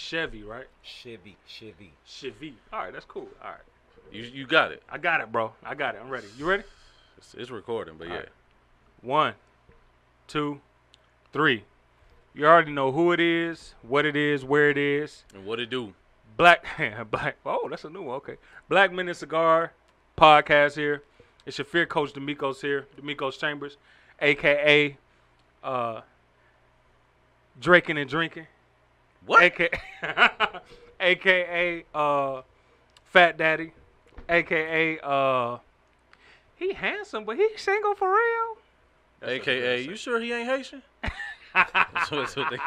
Chevy, right? Shivy. All right, that's cool. All right. You got it. I got it, bro. I got it. I'm ready. You ready? It's recording, but yeah. Right. 1, 2, 3. You already know who it is, what it is, where it is. And what it do? Black. Oh, that's a new one. Okay. Black Men And Cigar Podcast here. It's your fear coach, D'Amico's here. D'Amico's Chambers, a.k.a. Draking and Drinking. What? A.k.a. Fat Daddy. A.k.a. He handsome, but he single for real. AKA, you sure he ain't Haitian? That's what they...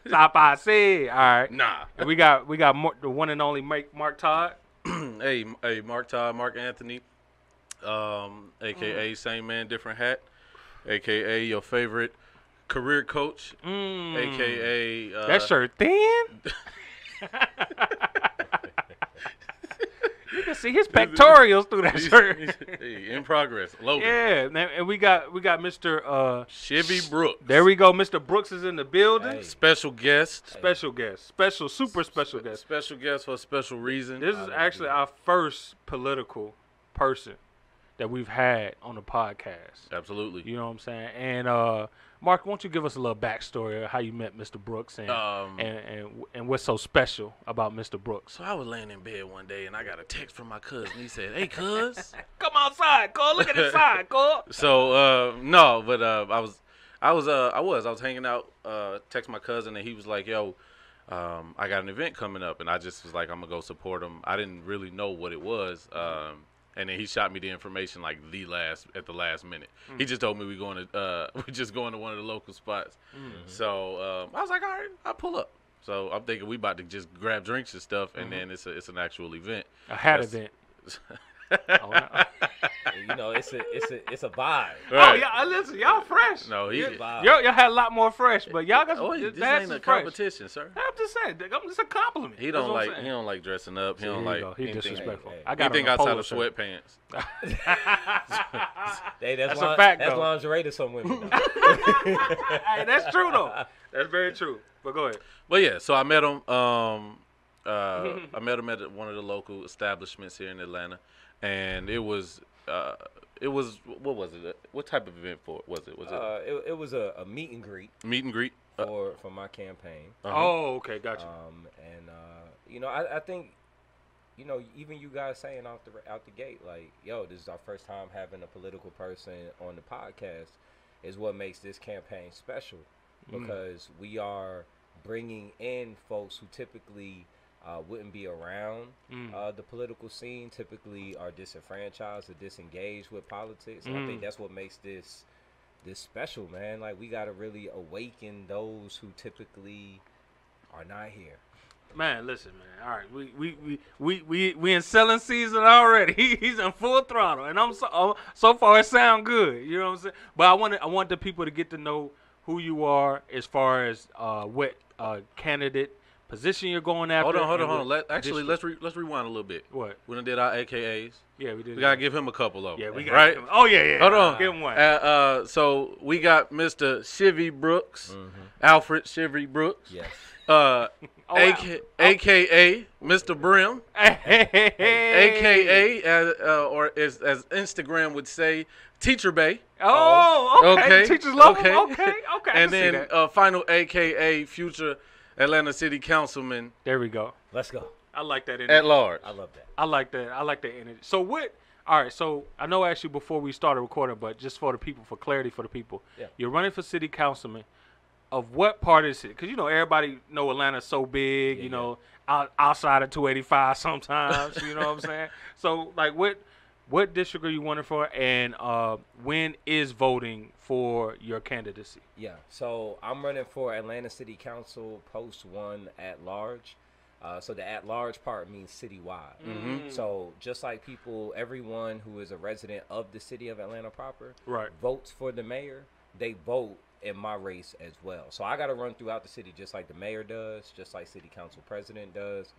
Top I said. All right. Nah. And we got the one and only Mark Todd. hey, Mark Todd, Mark Anthony, AKA Same Man, Different Hat, AKA your favorite career coach, AKA... that shirt thin? You can see his pectorials through that shirt. In progress. Logan. Yeah, and we got Mr. Shivy Brooks. There we go. Mr. Brooks is in the building. Hey. Special guest. Super special guest. Special guest for a special reason. This is actually our first political person that we've had on the podcast. Absolutely. You know what I'm saying? And Mark, why don't you give us a little backstory of how you met Mr. Brooks and what's so special about Mr. Brooks? So I was laying in bed one day and I got a text from my cousin. He said, "Hey, cuz, come outside, cuz. Look at the side, cuz." So no, but I was hanging out, text my cousin, and he was like, "Yo, I got an event coming up," and I just was like, "I'm gonna go support him." I didn't really know what it was. And then he shot me the information like at the last minute. He just told me we just going to one of the local spots. So I was like, all right, I'll pull up. So I'm thinking we about to just grab drinks and stuff, and then it's an actual event. A hat event. Oh, no. You know, it's a vibe. Right. Oh yeah, listen, y'all fresh. No, y'all had a lot more fresh, but y'all got this ain't a competition, sir. I'm just saying, it's a compliment. He don't like dressing up. He don't like he anything. disrespectful. Hey. I got he think outside of sweatpants. That's a fact, that's though. lingerie to some women. Hey, that's true though. That's very true. But go ahead. But yeah, so I met him. I met him at one of the local establishments here in Atlanta, and it was what was it? What type of event was it? It was a meet and greet. Meet and greet for my campaign. Oh, okay, gotcha. And you know, I think, you know, even you guys saying out the gate, like, yo, this is our first time having a political person on the podcast, is what makes this campaign special, because we are bringing in folks who typically wouldn't be around the political scene, typically are disenfranchised or disengaged with politics. And I think that's what makes this special, man. Like, we got to really awaken those who typically are not here. Man, listen, man. All right, we in selling season already. He's in full throttle, and I'm so far it sound good. You know what I'm saying? But I want the people to get to know who you are as far as what candidate position you're going after. Hold on. Let's rewind a little bit. What? We done did our AKAs. Yeah, we did. We gotta give him a couple of them. Yeah, we got. Right? Oh yeah. Hold on. Give him one. So we got Mr. Shivy Brooks, Alfred Shivy Brooks. Yes. AKA Mr. Brim, AKA or as Instagram would say, Teacher Bay. Oh, okay. Teachers love him. Okay. And then final AKA future Atlanta City Councilman. There we go. Let's go. I like that energy. At large. I love that. I like that energy. So what? All right. So I know actually before we started recording, but just for the people, for clarity for the people, you're running for city councilman. Of what part is it? Because, you know, everybody know Atlanta's so big, you know, outside of 285 sometimes, you know what I'm saying? So, like, what district are you running for, and when is voting for your candidacy? Yeah, so I'm running for Atlanta City Council Post 1 at large. So the at large part means citywide. So just like everyone who is a resident of the city of Atlanta proper votes for the mayor, they vote in my race as well. So I got to run throughout the city just like the mayor does, just like city council president does.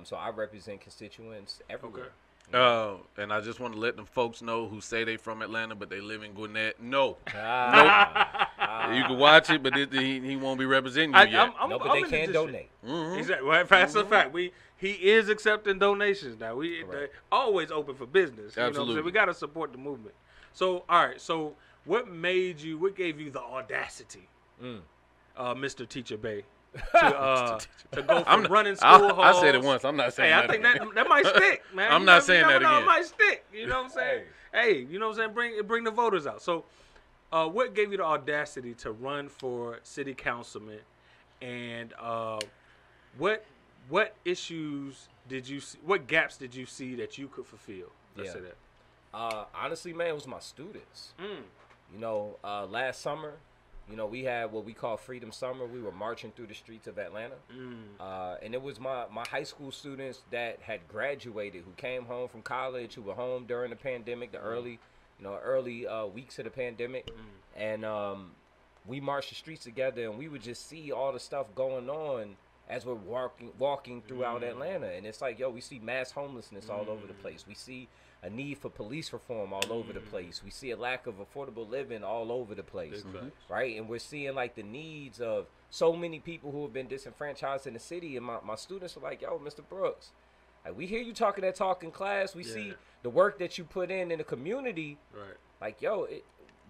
So I represent constituents everywhere. Okay. And I just want to let them folks know who say they from Atlanta but they live in Gwinnett. No. You can watch it, but he won't be representing you yet. But they can donate. Mm-hmm. Exactly. Well, that's a fact. He is accepting donations now. They're always open for business. Absolutely. You know what I'm saying? We got to support the movement. So, all right. So, what gave you the audacity, Mr. Teacher Bay, to go from running school halls? I said it once. I'm not saying that. I think that might stick, man. I'm not saying that again. It might stick. You know what I'm saying? Hey, you know what I'm saying? Bring the voters out. So, what gave you the audacity to run for city councilman, and what issues did you see, what gaps did you see that you could fulfill? Let's say that. Honestly, man, it was my students. You know, last summer, you know, we had what we call Freedom Summer. We were marching through the streets of Atlanta. And it was my high school students that had graduated, who came home from college, who were home during the pandemic, the early weeks of the pandemic. And we marched the streets together, and we would just see all the stuff going on as we're walking throughout Atlanta. And it's like, yo, we see mass homelessness all over the place. We see a need for police reform all over the place. We see a lack of affordable living all over the place, right? And we're seeing like the needs of so many people who have been disenfranchised in the city. And my students are like, yo, Mr. Brooks, like, we hear you talking that talk in class. We see the work that you put in the community. Like, yo,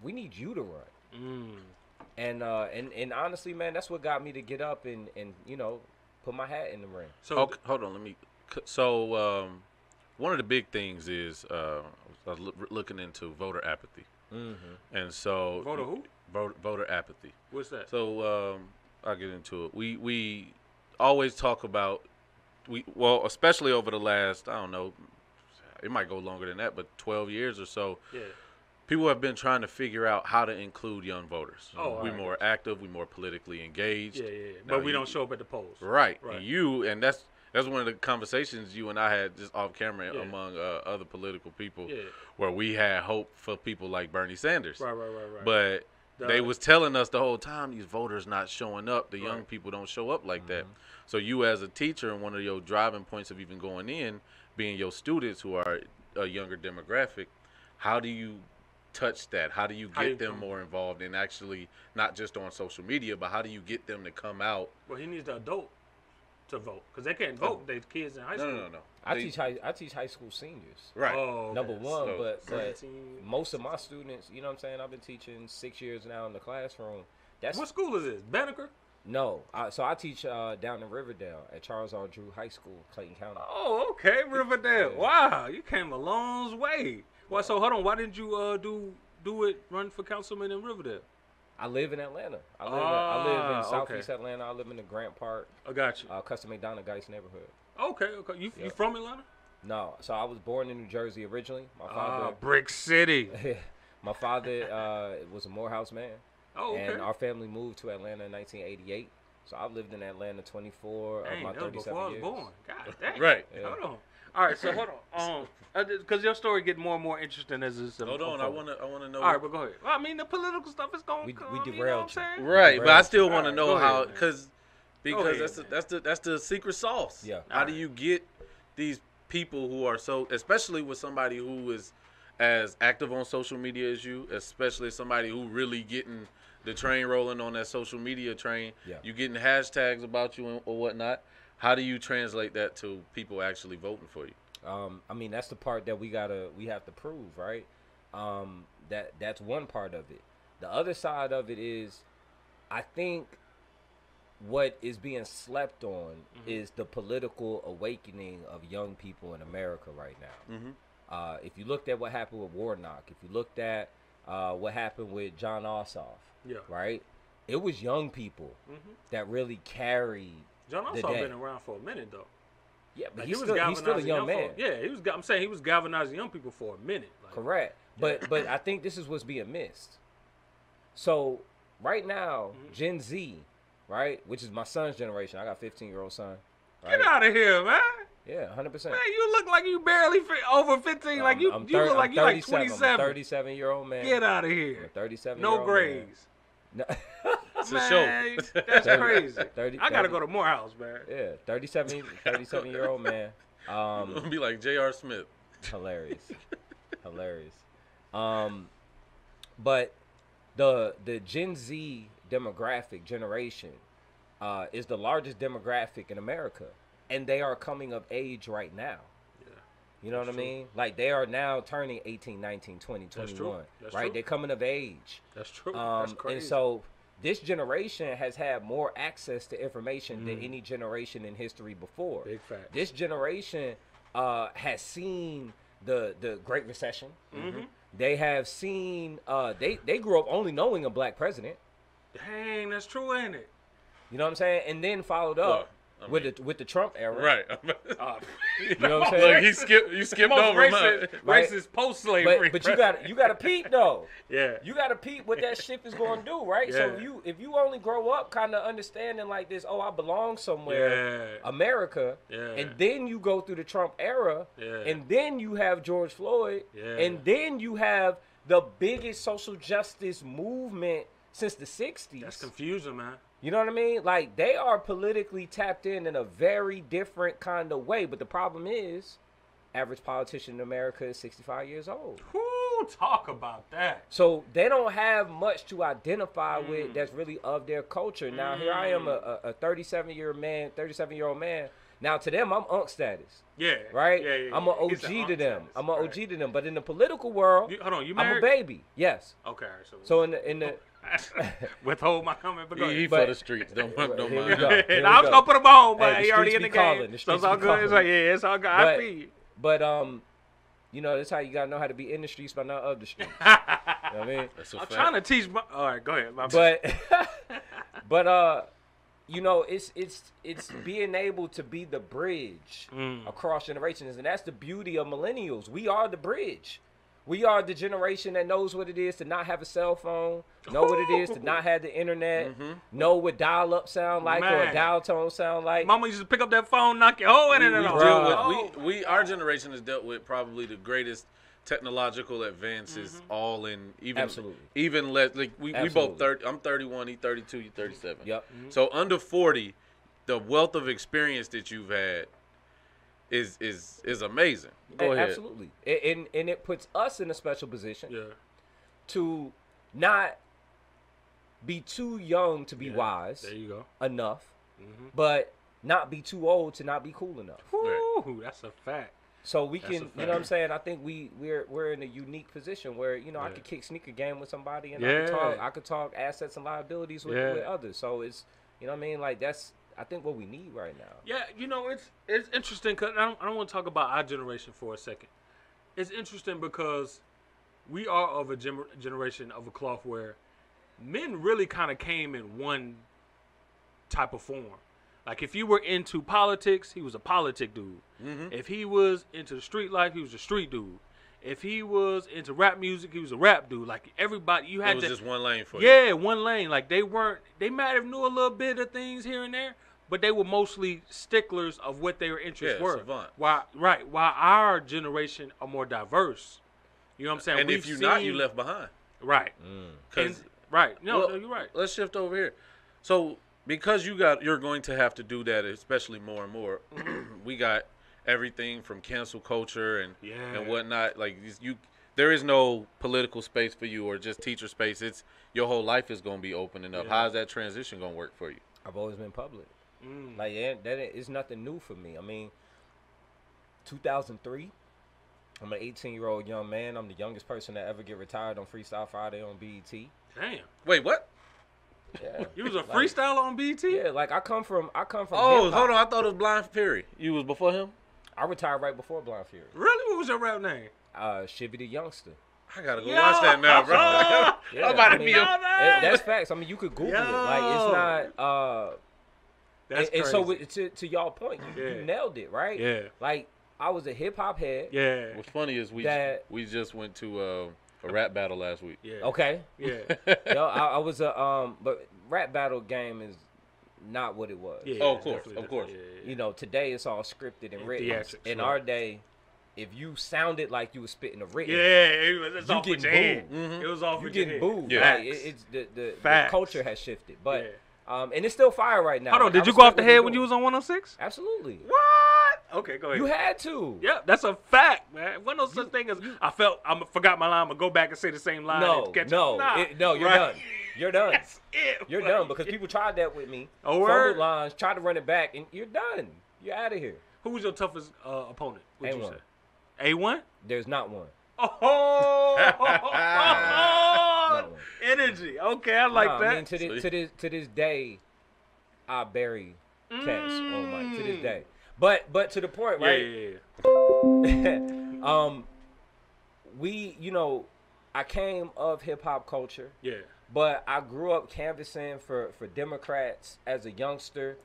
we need you to run. And honestly, man, that's what got me to get up and you know, put my hat in the ring. So hold on, one of the big things is I was looking into voter apathy, and so voter who? Voter apathy. What's that? So I'll get into it. We always talk about especially over the last, I don't know, it might go longer than that, but 12 years or so. Yeah. People have been trying to figure out how to include young voters. We're more active. We're more politically engaged. Yeah. But we don't show up at the polls. Right. And that's one of the conversations you and I had just off camera among other political people, where we had hope for people like Bernie Sanders. Right. But they was telling us the whole time, these voters not showing up. The young people don't show up like that. So you as a teacher, and one of your driving points of even going in, being your students who are a younger demographic, how do you touch that? How do you get them more involved in actually not just on social media, but how do you get them to come out? Well, he needs the adult to vote, because they can't vote. They kids in high school. No. I teach high school seniors. Right. Number one, but most of my students, you know what I'm saying, I've been teaching 6 years now in the classroom. What school is this? Banneker? No, so I teach down in Riverdale at Charles R. Drew High School, Clayton County. Oh, okay, Riverdale. Wow, you came a long way. Well, so hold on. Why didn't you run for councilman in Riverdale? I live in Atlanta. I live in Southeast Atlanta. I live in the Grant Park. I got you. Custom McDonough Geist neighborhood. Okay. You from Atlanta? No. So I was born in New Jersey originally. My father. Brick City. My father was a Morehouse man. Oh, okay. And our family moved to Atlanta in 1988. So I've lived in Atlanta 24 of my 37 years. Before I was born. God dang. Right. Yeah. Hold on. All right, so hold on. Because your story get more and more interesting as it's. Hold on, I want to know. All right, but go ahead. Well, I mean, the political stuff is going. We derailed you. Right, but I still want to know how, because ahead, that's the secret sauce. Yeah. How do you get these people who are so, especially with somebody who is as active on social media as you, especially somebody who really getting the train rolling on that social media train. Yeah. You getting hashtags about you or whatnot. How do you translate that to people actually voting for you? I mean, that's the part that we have to prove, right? That's one part of it. The other side of it is, I think what is being slept on is the political awakening of young people in America right now. If you looked at what happened with Warnock, if you looked at what happened with John Ossoff, right? It was young people that really carried. John Ossoff been around for a minute though. Yeah, but he's still a young man. I'm saying he was galvanizing young people for a minute. Like, correct. But I think this is what's being missed. So right now, Gen Z, right, which is my son's generation. I got a 15-year-old son. Right? Get out of here, man. Yeah, 100%. Man, you look like you barely over 15. Like you look like you like 27. I'm a 37-year-old man. Get out of here. I'm a 37-year-old no grades. No. It's a show. That's crazy. I gotta go to Morehouse, man. Yeah, 37-year-old man. Be like J.R. Smith. Hilarious. But the Gen Z demographic generation is the largest demographic in America, and they are coming of age right now. Yeah. You know what I mean? Like, they are now turning 18, 19, 20, 21. That's right? True. They're coming of age. That's true. That's crazy. And so this generation has had more access to information than any generation in history before. Big fact. This generation has seen the Great Recession. Mm-hmm. They have seen they grew up only knowing a black president. Dang, that's true, ain't it? You know what I'm saying? And then followed up with the Trump era. Right. You know what I'm saying? Look, you skipped over racist post-slavery. But you got to peep though. Yeah. You got to peep what that shit is going to do, right? Yeah. So if you only grow up kind of understanding like this, I belong somewhere, America, and then you go through the Trump era, and then you have George Floyd, and then you have the biggest social justice movement since the 60s. That's confusing, man. You know what I mean? Like, they are politically tapped in a very different kind of way. But the problem is, average politician in America is 65 years old. Whoo, talk about that. So they don't have much to identify with that's really of their culture. Now, here I am, a 37-year-old man. Now, to them, I'm unk status. Yeah. Right? Yeah. I'm an OG to them. I'm an OG to them. But in the political world, you married? I'm a baby. Yes. Okay. So in the withhold my comment, but he for the streets. Don't mind. And I was gonna put him on, but he already in the game. So it's all good. It's like, it's all good. I feel you. But you know, that's how you gotta know how to be in the streets, but not of the streets. You know what I mean? I'm trying to teach. All right, go ahead. But you know, it's being able to be the bridge across generations, and that's the beauty of millennials. We are the bridge. We are the generation that knows what it is to not have a cell phone, know what it is to not have the internet, know what dial-up sound like or a dial tone sound like. Mama used to pick up that phone, knock your whole internet off. Our generation has dealt with probably the greatest technological advances all in even less. Like we both 30. I'm 31. He's 32. You're 37. Yep. So under 40, the wealth of experience that you've had is amazing. Go ahead. Absolutely. And it puts us in a special position to not be too young to be wise. There you go. Enough, but not be too old to not be cool enough. Ooh, that's a fact. So we can, you know what I'm saying? I think we're in a unique position where, you know, I could kick sneaker game with somebody and I could talk assets and liabilities with others. So it's, you know what I mean? Like, that's, I think, what we need right now. Yeah, you know, it's interesting because I don't want to talk about our generation for a second. It's interesting because we are of a generation of a cloth where men really kind of came in one type of form. Like, if you were into politics, he was a politic dude. If he was into the street life, he was a street dude. If he was into rap music, he was a rap dude. Like, everybody, you had it was just one lane for you. Yeah, one lane. Like, they might have knew a little bit of things here and there, but they were mostly sticklers of what their interests were. Savant. While our generation are more diverse. You know what I'm saying? And if you're not, you left behind. Right. Right. No, you're right. Let's shift over here. So, because you're going to have to do that, especially more and more. We got everything from cancel culture and whatnot. Like, there is no political space for you or just teacher space. It's your whole life is going to be opening up. How's that transition going to work for you? I've always been public. Like, that is nothing new for me. I mean, 2003, I'm an 18-year-old young man. I'm the youngest person to ever get retired on Freestyle Friday on BET. Damn. Wait, what? Yeah. You was a freestyler on BET? Yeah, like I come from Oh, hip-hop. hold on. I thought it was Blind Fury. You was before him? I retired right before Blind Fury. Really? What was your rap name? Shivy the Youngster. I gotta go watch that now, bro. I'm about to be that's facts. I mean, you could Google it. Like, it's not. That's crazy. And so to y'all point, you nailed it, right? Yeah. Like, I was a hip hop head. Yeah. What's funny is we just went to a rap battle last week. Yeah. Okay. Yeah. Yo, I was but rap battle game is not what it was. Yeah, oh, of course. You know, today it's all scripted and written. Theatrics, in our day, if you sounded like you were spitting a written, it's off with your head. Mm-hmm. It was off with your head. You getting booed. Yeah. Like, it's the culture has shifted, but and it's still fire right now. Hold on, like, did you go off the head when you was on 106? Absolutely. What? Okay, go ahead. You had to. Yeah, that's a fact, man. Wasn't no such thing as I forgot my line. I'm gonna go back and say the same line. No, and catch no, you're done. You're done. That's it. You're done because people tried that with me. Oh, fumbled lines, tried to run it back, and you're done. You're out of here. Who was your toughest opponent? What'd you A1. say? A1? There's not one. Oh, Not one. energy. Okay, I like that. I mean, to this day, I bury cats on mic. To this day, but to the point, right? Yeah. We, I came of hip hop culture. Yeah. But I grew up canvassing for Democrats as a youngster,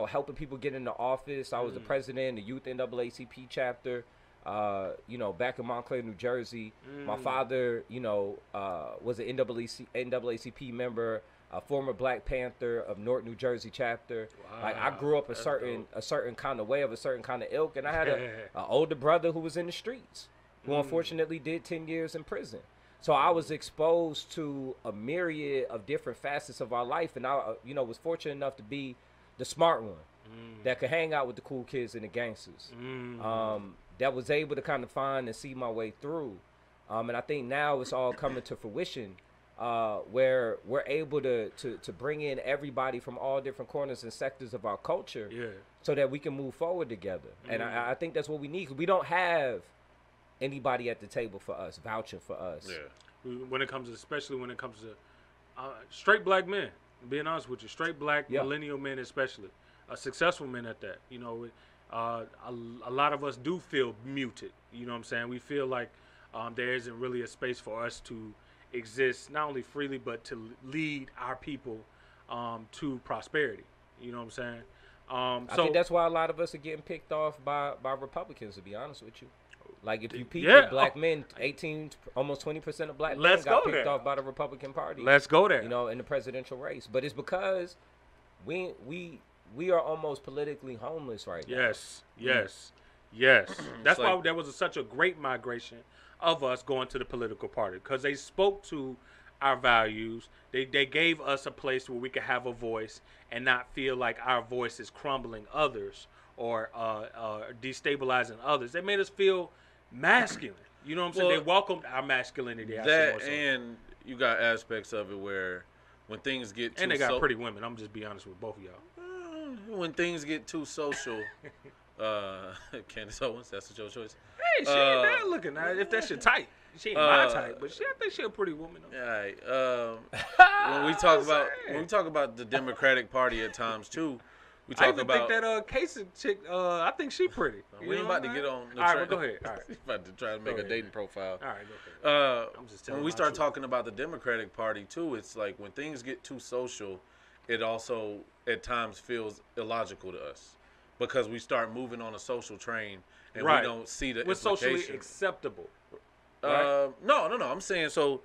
helping people get into office. I was the president of the Youth NAACP chapter, back in Montclair, New Jersey. My father, was an NAACP member, a former Black Panther of North New Jersey chapter. Wow, like I grew up a certain kind of way, of a certain kind of ilk, and I had an older brother who was in the streets, who unfortunately did 10 years in prison. So I was exposed to a myriad of different facets of our life, and I, was fortunate enough to be the smart one that could hang out with the cool kids and the gangsters. That was able to kind of find and see my way through. And I think now it's all coming to fruition, where we're able to bring in everybody from all different corners and sectors of our culture, so that we can move forward together. And I think that's what we need. 'Cause we don't have anybody at the table for us, vouching for us. Yeah. Especially when it comes to straight black men, being honest with you, straight black millennial men especially, successful men at that. A lot of us do feel muted. You know what I'm saying? We feel like there isn't really a space for us to exist, not only freely, but to lead our people to prosperity. You know what I'm saying? I think that's why a lot of us are getting picked off by Republicans, to be honest with you. Like, if you peep at black men, 18, almost 20% of black men got picked off by the Republican Party. Let's go there. In the presidential race. But it's because we are almost politically homeless right now. Yes. That's why there was such a great migration of us going to the political party, because they spoke to our values. They gave us a place where we could have a voice and not feel like our voice is crumbling others or destabilizing others. They made us feel masculine. You know what I'm saying? They welcomed our masculinity. And you got aspects of it where when things get too and they got pretty women. I'm just be honest with both of y'all. When things get too social, Candace Owens, that's your choice. Hey, she ain't bad looking. If that's your type, she ain't my type, but I think she a pretty woman. All right. When we talk about the Democratic Party at times too. I even think that Casey chick, I think she pretty. We ain't about to get on the All right, well, go ahead. All right. About to try to make a dating profile. All right, go ahead. I'm just telling when we start talking about the Democratic Party too, it's like when things get too social, it also at times feels illogical to us because we start moving on a social train and we don't see the implications. Socially acceptable. Right? No. I'm saying so.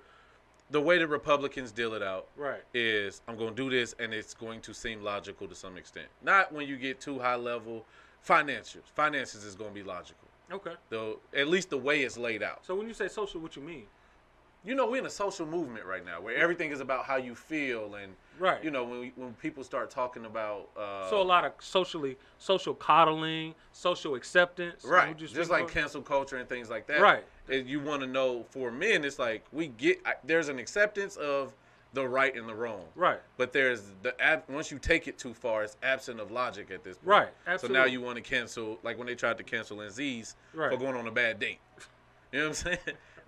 The way the Republicans deal it out is I'm going to do this and it's going to seem logical to some extent. Not when you get too high level. Finances is going to be logical. Okay. Though at least the way it's laid out. So when you say social, what you mean? We're in a social movement right now where everything is about how you feel and when people start talking about so a lot of social coddling, social acceptance, right? Just like cancel culture and things like that, right? And you want to know for men, it's like there's an acceptance of the right and the wrong, right? But there's once you take it too far, it's absent of logic at this point, right? Absolutely. So now you want to cancel, like when they tried to cancel Aziz for going on a bad date. You know what I'm saying?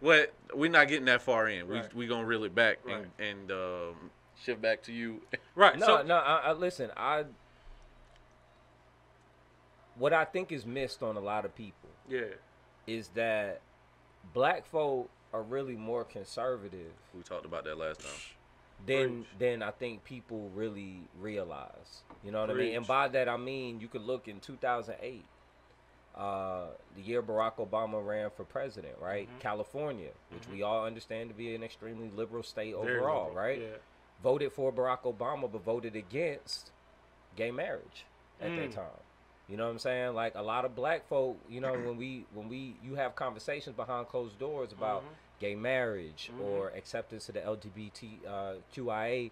But we're not getting that far in. We gonna reel it back and shift back to you. Right. Listen. What I think is missed on a lot of people. Is that black folk are really more conservative. We talked about that last time. Than I think people really realize. You know what I mean? And by that I mean you could look in 2008. The year Barack Obama ran for president, right? Mm-hmm. California, which we all understand to be an extremely liberal state overall, right? Yeah. Voted for Barack Obama, but voted against gay marriage at that time. You know what I'm saying? Like a lot of black folk, when you have conversations behind closed doors about gay marriage or acceptance to the LGBTQIA,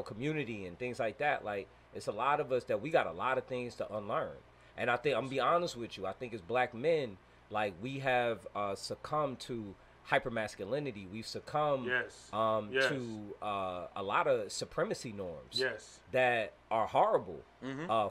community and things like that. Like it's a lot of us that we got a lot of things to unlearn. And I think, I'm gonna be honest with you, I think as black men, like, we have succumbed to hypermasculinity. We've succumbed to a lot of supremacy norms that are horrible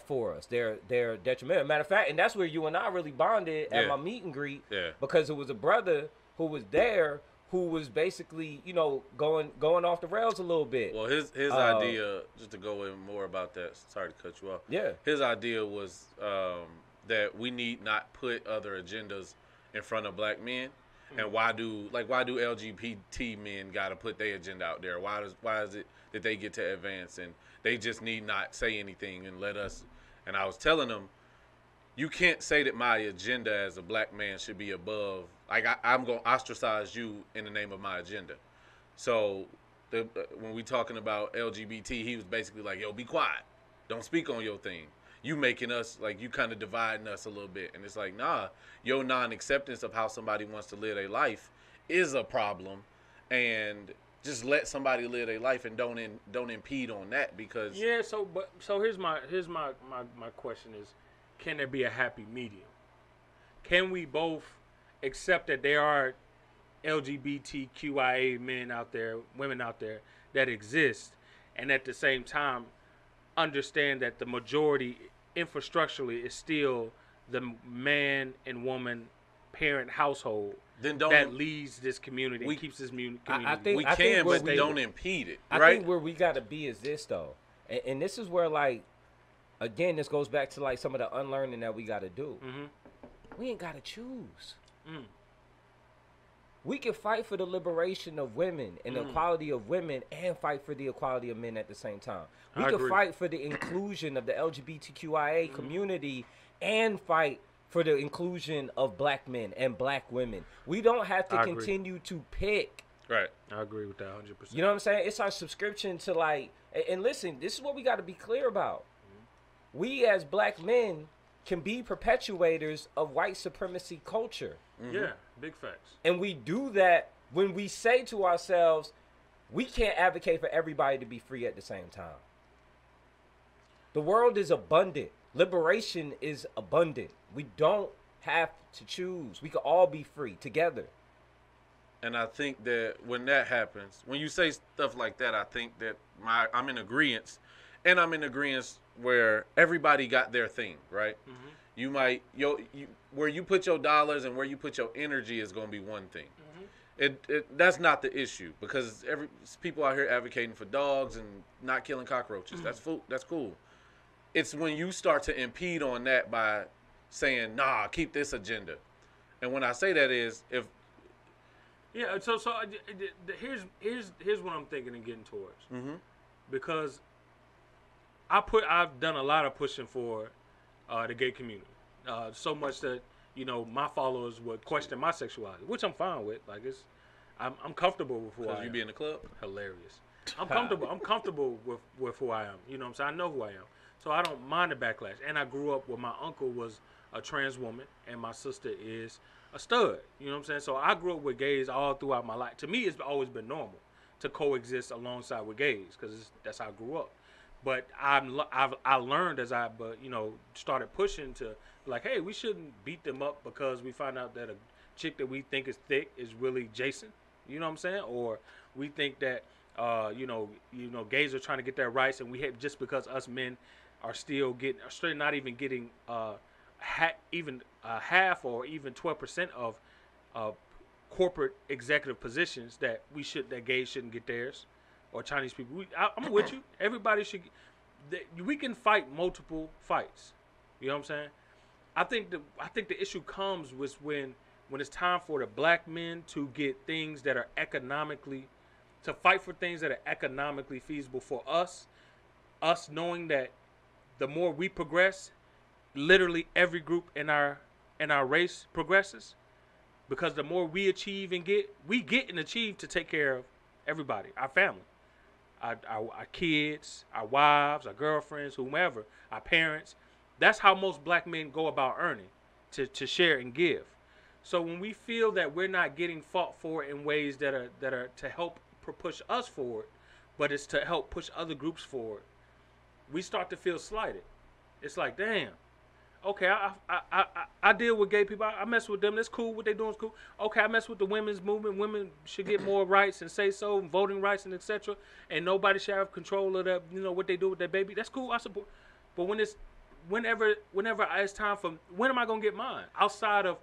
for us. They're detrimental. Matter of fact, and that's where you and I really bonded at my meet and greet, because it was a brother who was there who was basically, you know, going off the rails a little bit. Well, his idea, just to go in more about that, sorry to cut you off. Yeah. His idea was that we need not put other agendas in front of black men. And why do LGBT men gotta put their agenda out there? Why is it that they get to advance and they just need not say anything and let us? And I was telling them, you can't say that my agenda as a black man should be above. Like, I'm gonna ostracize you in the name of my agenda. So when we talking about LGBT, he was basically like, yo, be quiet, don't speak on your thing. You making us, like, you kind of dividing us a little bit. And it's like, nah, your non-acceptance of how somebody wants to live their life is a problem. And just let somebody live their life and don't impede on that, because... Yeah, so here's my question is, can there be a happy medium? Can we both accept that there are LGBTQIA men out there, women out there that exist, and at the same time understand that the majority infrastructurally is still the man and woman parent household that leads this community and keeps this community? I think but don't impede it. I think where we got to be is this, though. And this is where, like, again, this goes back to, like, some of the unlearning that we got to do. We ain't got to choose. We can fight for the liberation of women and the equality of women and fight for the equality of men at the same time. We can fight for the inclusion of the LGBTQIA community and fight for the inclusion of black men and black women. We don't have to continue to pick. Right. I agree with that 100%. You know what I'm saying? It's our subscription to, like, and listen, this is what we got to be clear about. We as black men can be perpetuators of white supremacy culture. Yeah, big facts. And we do that when we say to ourselves, we can't advocate for everybody to be free at the same time. The world is abundant. Liberation is abundant. We don't have to choose. We can all be free together. And I think that when that happens, when you say stuff like that, I think that I'm in agreement. And I'm in agreement where everybody got their thing, right? You might, where you put your dollars and where you put your energy is going to be one thing. That's not the issue, because people out here advocating for dogs and not killing cockroaches. That's cool. It's when you start to impede on that by saying, nah, keep this agenda. And when I say that is, if... Yeah, so here's what I'm thinking and getting towards. Because I've done a lot of pushing for the gay community. So much that, you know, my followers would question my sexuality, which I'm fine with. Like, I'm comfortable with who I am. You be in the club? Hilarious. I'm comfortable with who I am. You know what I'm saying? I know who I am. So I don't mind the backlash. And I grew up where my uncle was a trans woman and my sister is a stud. You know what I'm saying? So I grew up with gays all throughout my life. To me, it's always been normal to coexist alongside with gays, because that's how I grew up. But I learned as I started pushing to, like, hey, we shouldn't beat them up because we find out that a chick that we think is thick is really Jason. You know what I'm saying? Or we think that gays are trying to get their rights, and we have, just because us men are still not even getting half or even 12% of corporate executive positions, that gays shouldn't get theirs, or Chinese people. I'm with you. Everybody should. We can fight multiple fights. You know what I'm saying? I think the issue comes with when it's time for the black men to get things that are to fight for things that are economically feasible for us. Us knowing that the more we progress, literally every group in our race progresses, because the more we achieve and achieve to take care of everybody, our family, our kids, our wives, our girlfriends, whomever, our parents. That's how most black men go about earning, to share and give. So when we feel that we're not getting fought for in ways that are to help push us forward, but it's to help push other groups forward, we start to feel slighted. It's like, damn, Okay, I deal with gay people. I mess with them. That's cool. What they doing is cool. Okay, I mess with the women's movement. Women should get more rights and say so, and voting rights and etc. And nobody should have control of that. You know what they do with their baby. That's cool. I support. But whenever it's time for, when am I gonna get mine outside of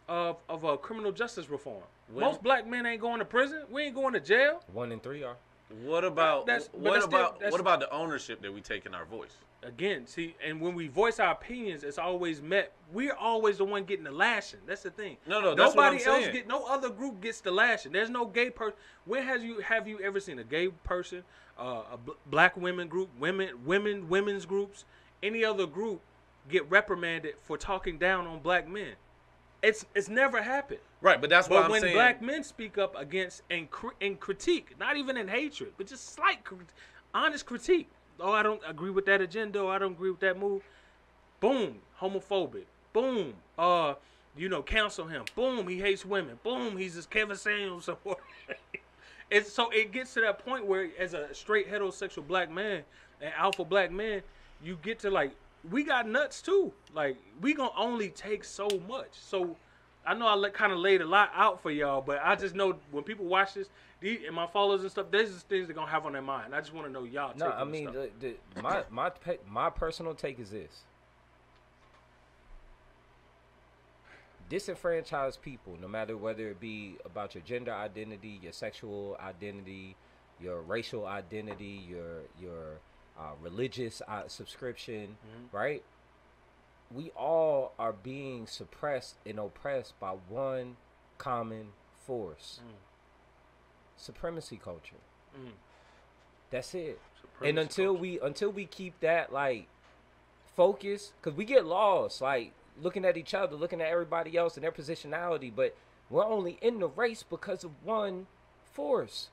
a criminal justice reform? Most black men ain't going to prison. We ain't going to jail. 1 in 3 are. What about what about the ownership that we take in our voice? Again, see, and when we voice our opinions, it's always met. We're always the one getting the lashing. That's the thing. No, that's what I'm Nobody saying. no other group gets the lashing. There's no gay person. When have you ever seen a gay person, black women group, women's groups, any other group get reprimanded for talking down on black men? It's never happened. Right, but that's what I'm saying. But when black men speak up against and critique, not even in hatred, but just slight honest critique. Oh, I don't agree with that agenda. Or I don't agree with that move. Boom, homophobic. Boom, cancel him. Boom, he hates women. Boom, he's just Kevin Samuels. It gets to that point where, as a straight heterosexual black man, an alpha black man, you get to like, we got nuts too. Like, we gonna only take so much. So I know I kind of laid a lot out for y'all, but I just know when people watch this, and my followers and stuff, there's just things they're gonna have on their mind. I just want to know y'all. No, I mean, my personal take is this: disenfranchised people, no matter whether it be about your gender identity, your sexual identity, your racial identity, your religious subscription, right? We all are being suppressed and oppressed by one common force. Supremacy culture. That's it. And until we keep that like focus, because we get lost, like looking at each other, looking at everybody else and their positionality, but we're only in the race because of one force.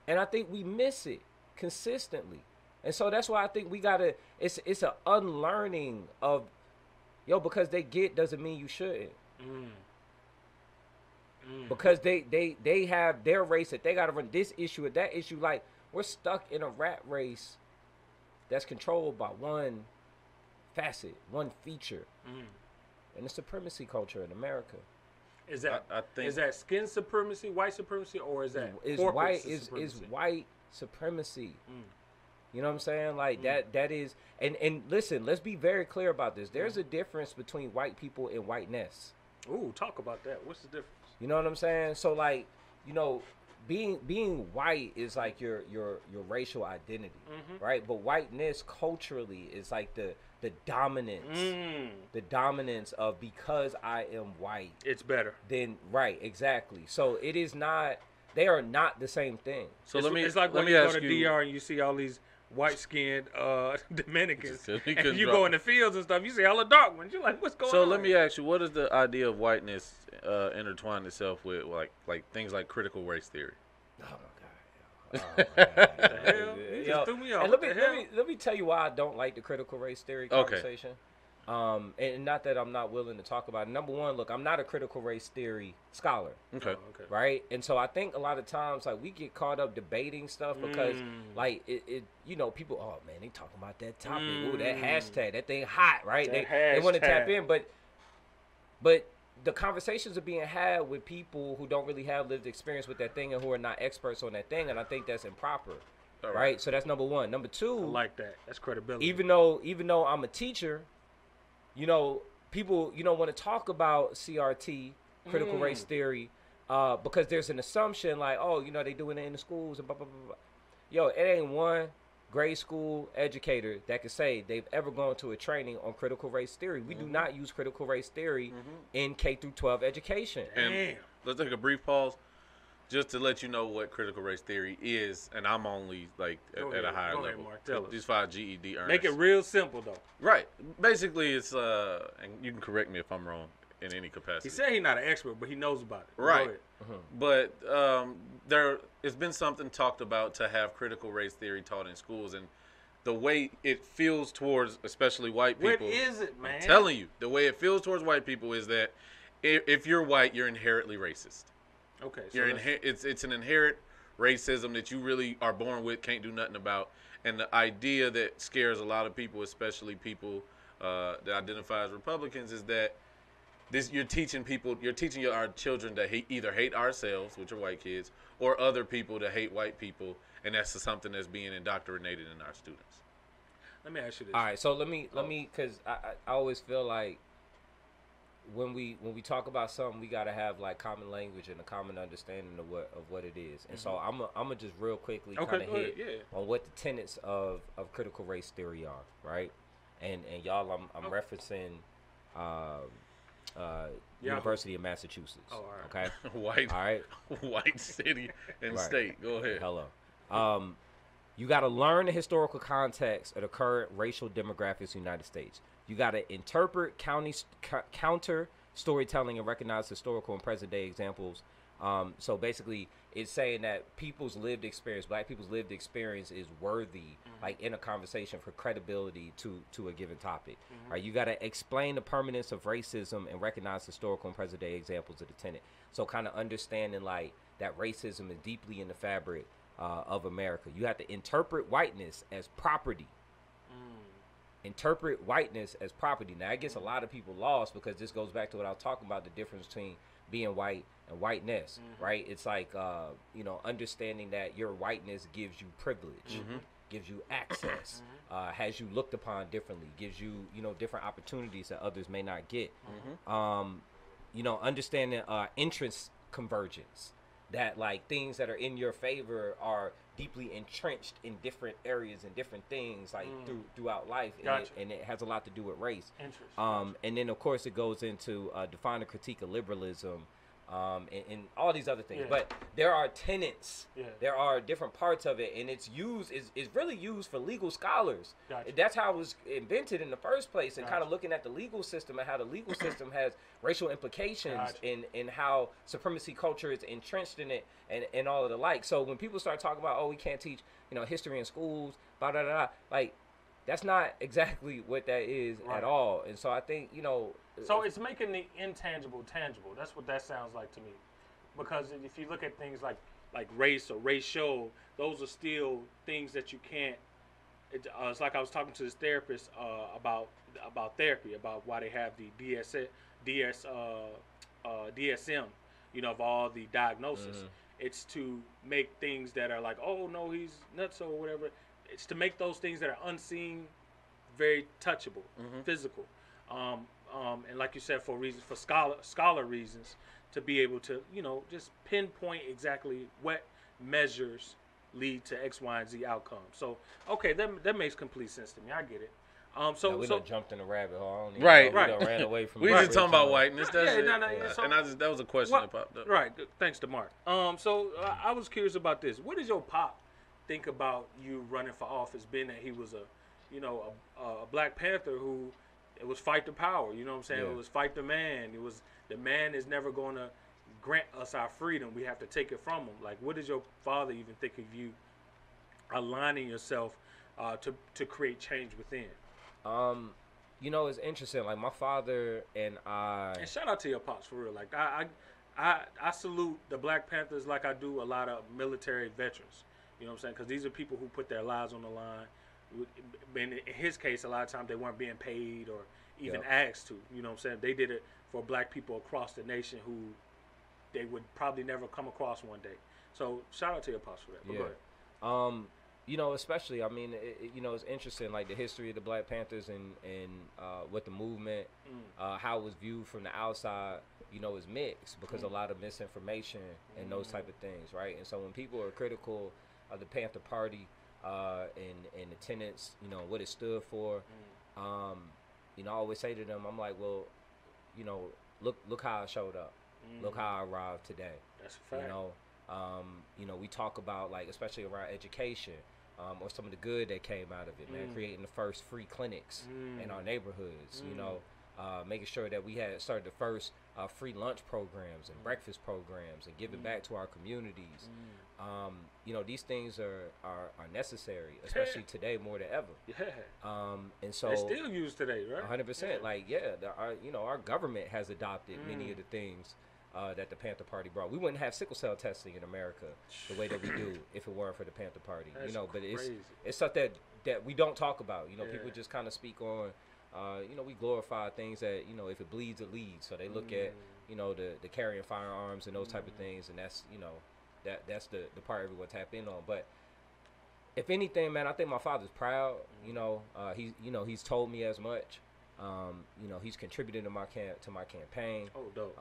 And I think we miss it consistently. And so that's why I think we gotta, it's an unlearning of, because they get doesn't mean you shouldn't. Because they have their race that they gotta run, this issue or that issue. Like, we're stuck in a rat race that's controlled by one facet, one feature. And the supremacy culture in America. Is that I think, is that skin supremacy, white supremacy, or is that is white supremacy? You know what I'm saying? Like that is, and listen, let's be very clear about this. There's a difference between white people and whiteness. Ooh, talk about that. What's the difference? You know what I'm saying? So like, being white is like your racial identity, right? But whiteness culturally is like the dominance of, because I am white, it's better. Then right, exactly. So it is not. They are not the same thing. So it's like when you go to DR and you see all these white-skinned Dominicans, and you go in the fields and stuff, you see all the dark ones. You're like, what's going on? So let me ask you, what does the idea of whiteness intertwine itself with, like things like critical race theory? Oh my God! The hell? You just threw me off. And let me tell you why I don't like the critical race theory conversation. And not that I'm not willing to talk about it. Number one, look, I'm not a critical race theory scholar. Okay. Right? And so I think a lot of times, like, we get caught up debating stuff because, like, it people, oh, man, they talking about that topic. Ooh, that hashtag, that thing hot, right? They want to tap in. But the conversations are being had with people who don't really have lived experience with that thing and who are not experts on that thing, and I think that's improper. Right? So that's number one. Number two. I like that. That's credibility. Even though I'm a teacher, people, want to talk about CRT, critical race theory, because there's an assumption like, oh, they doing it in the schools and blah, blah, blah, blah. It ain't one grade school educator that could say they've ever gone to a training on critical race theory. We do not use critical race theory in K through 12 education. And let's take a brief pause just to let you know what critical race theory is, and I'm only like at a higher level. These 5 GED earners. Make it real simple though. Right. Basically, it's and you can correct me if I'm wrong in any capacity. He said he's not an expert, but he knows about it. Right. But it's been something talked about to have critical race theory taught in schools, and the way it feels towards, especially white people. What is it, man? I'm telling you, the way it feels towards white people is that if you're white, you're inherently racist. Okay, so it's an inherent racism that you really are born with, can't do nothing about, and the idea that scares a lot of people, especially people that identify as Republicans is that you're teaching our children to either hate ourselves, which are white kids, or other people to hate white people, and that's something that's being indoctrinated in our students. Let me ask you this. All right, so let me, because I always feel like when we talk about something, we gotta have like common language and a common understanding of what it is. And so I'm gonna just real quickly kind of hit on what the tenets of critical race theory are, right? And y'all, I'm referencing University of Massachusetts. Oh, all right. Okay. White city and state. Go ahead. Hello. You got to learn the historical context of the current racial demographics of the United States. You got to interpret counter storytelling and recognize historical and present day examples. So basically, it's saying that people's lived experience, black people's lived experience, is worthy, like in a conversation, for credibility to a given topic. Right? You got to explain the permanence of racism and recognize historical and present day examples of the tenet. So kind of understanding like that racism is deeply in the fabric of America. You have to interpret whiteness as property. Interpret whiteness as property. Now, it gets a lot of people lost because this goes back to what I was talking about, the difference between being white and whiteness, right? It's like, understanding that your whiteness gives you privilege, gives you access, has you looked upon differently, gives you, different opportunities that others may not get. Understanding interest convergence, that like things that are in your favor are deeply entrenched in different areas and different things like throughout life, and it has a lot to do with race. And then of course it goes into define a critique of liberalism, and all these other things. But there are tenets, there are different parts of it, and it's really used for legal scholars. That's how it was invented in the first place, and kind of looking at the legal system and how the legal system has racial implications in how supremacy culture is entrenched in it, and all of the like. So when people start talking about, we can't teach history in schools, blah blah blah, like that's not exactly what that is at all. And so I think so it's making the intangible tangible. That's what that sounds like to me. Because if you look at things like race or racial, those are still things that you can't. It's like I was talking to this therapist about therapy, about why they have the DSM, of all the diagnosis. It's to make things that are like, oh no, he's nuts or whatever. It's to make those things that are unseen very touchable, physical. And like you said, for scholar reasons, to be able to, just pinpoint exactly what measures lead to X, Y, and Z outcomes. So, okay, that makes complete sense to me. I get it. We done jumped in a rabbit hole. We done ran away from. We just talking about whiteness. That's it. So, and that was a question that popped up. Right. Thanks to Mark. So I was curious about this. What does your pop think about you running for office, being that he was a Black Panther who? It was fight the power, you know what I'm saying? It was fight the man. It was the man is never going to grant us our freedom. We have to take it from him. Like, what does your father even think of you aligning yourself to create change within? It's interesting. Like, my father and I. And shout out to your pops, for real. Like, I salute the Black Panthers like I do a lot of military veterans. You know what I'm saying? Because these are people who put their lives on the line. In his case, a lot of times they weren't being paid or even asked to. You know what I'm saying? They did it for Black people across the nation who they would probably never come across one day. So shout out to your pops for that. But go ahead. Especially, I mean, it's interesting, like the history of the Black Panthers and what the movement, how it was viewed from the outside, is mixed because a lot of misinformation and those type of things, right? And so when people are critical of the Panther Party, and the tenets, what it stood for. I always say to them, I'm like, well, look how I showed up. Look how I arrived today. That's a fact. We talk about, like, especially around education, or some of the good that came out of it, man. Creating the first free clinics in our neighborhoods, making sure that we had started the first free lunch programs and breakfast programs and giving back to our communities. These things are necessary, especially today more than ever. And so it's still used today, right? 100%. Like, our government has adopted many of the things that the Panther Party brought. We wouldn't have sickle cell testing in America the way that we do if it weren't for the Panther Party. That's but crazy. it's stuff that we don't talk about. People just kind of speak on we glorify things that, if it bleeds, it leads. So they look at, the carrying firearms and those type of things, and that's, that's the part everyone tap in on. But if anything, man, I think my father's proud. He's told me as much. He's contributed to my campaign. Oh, dope.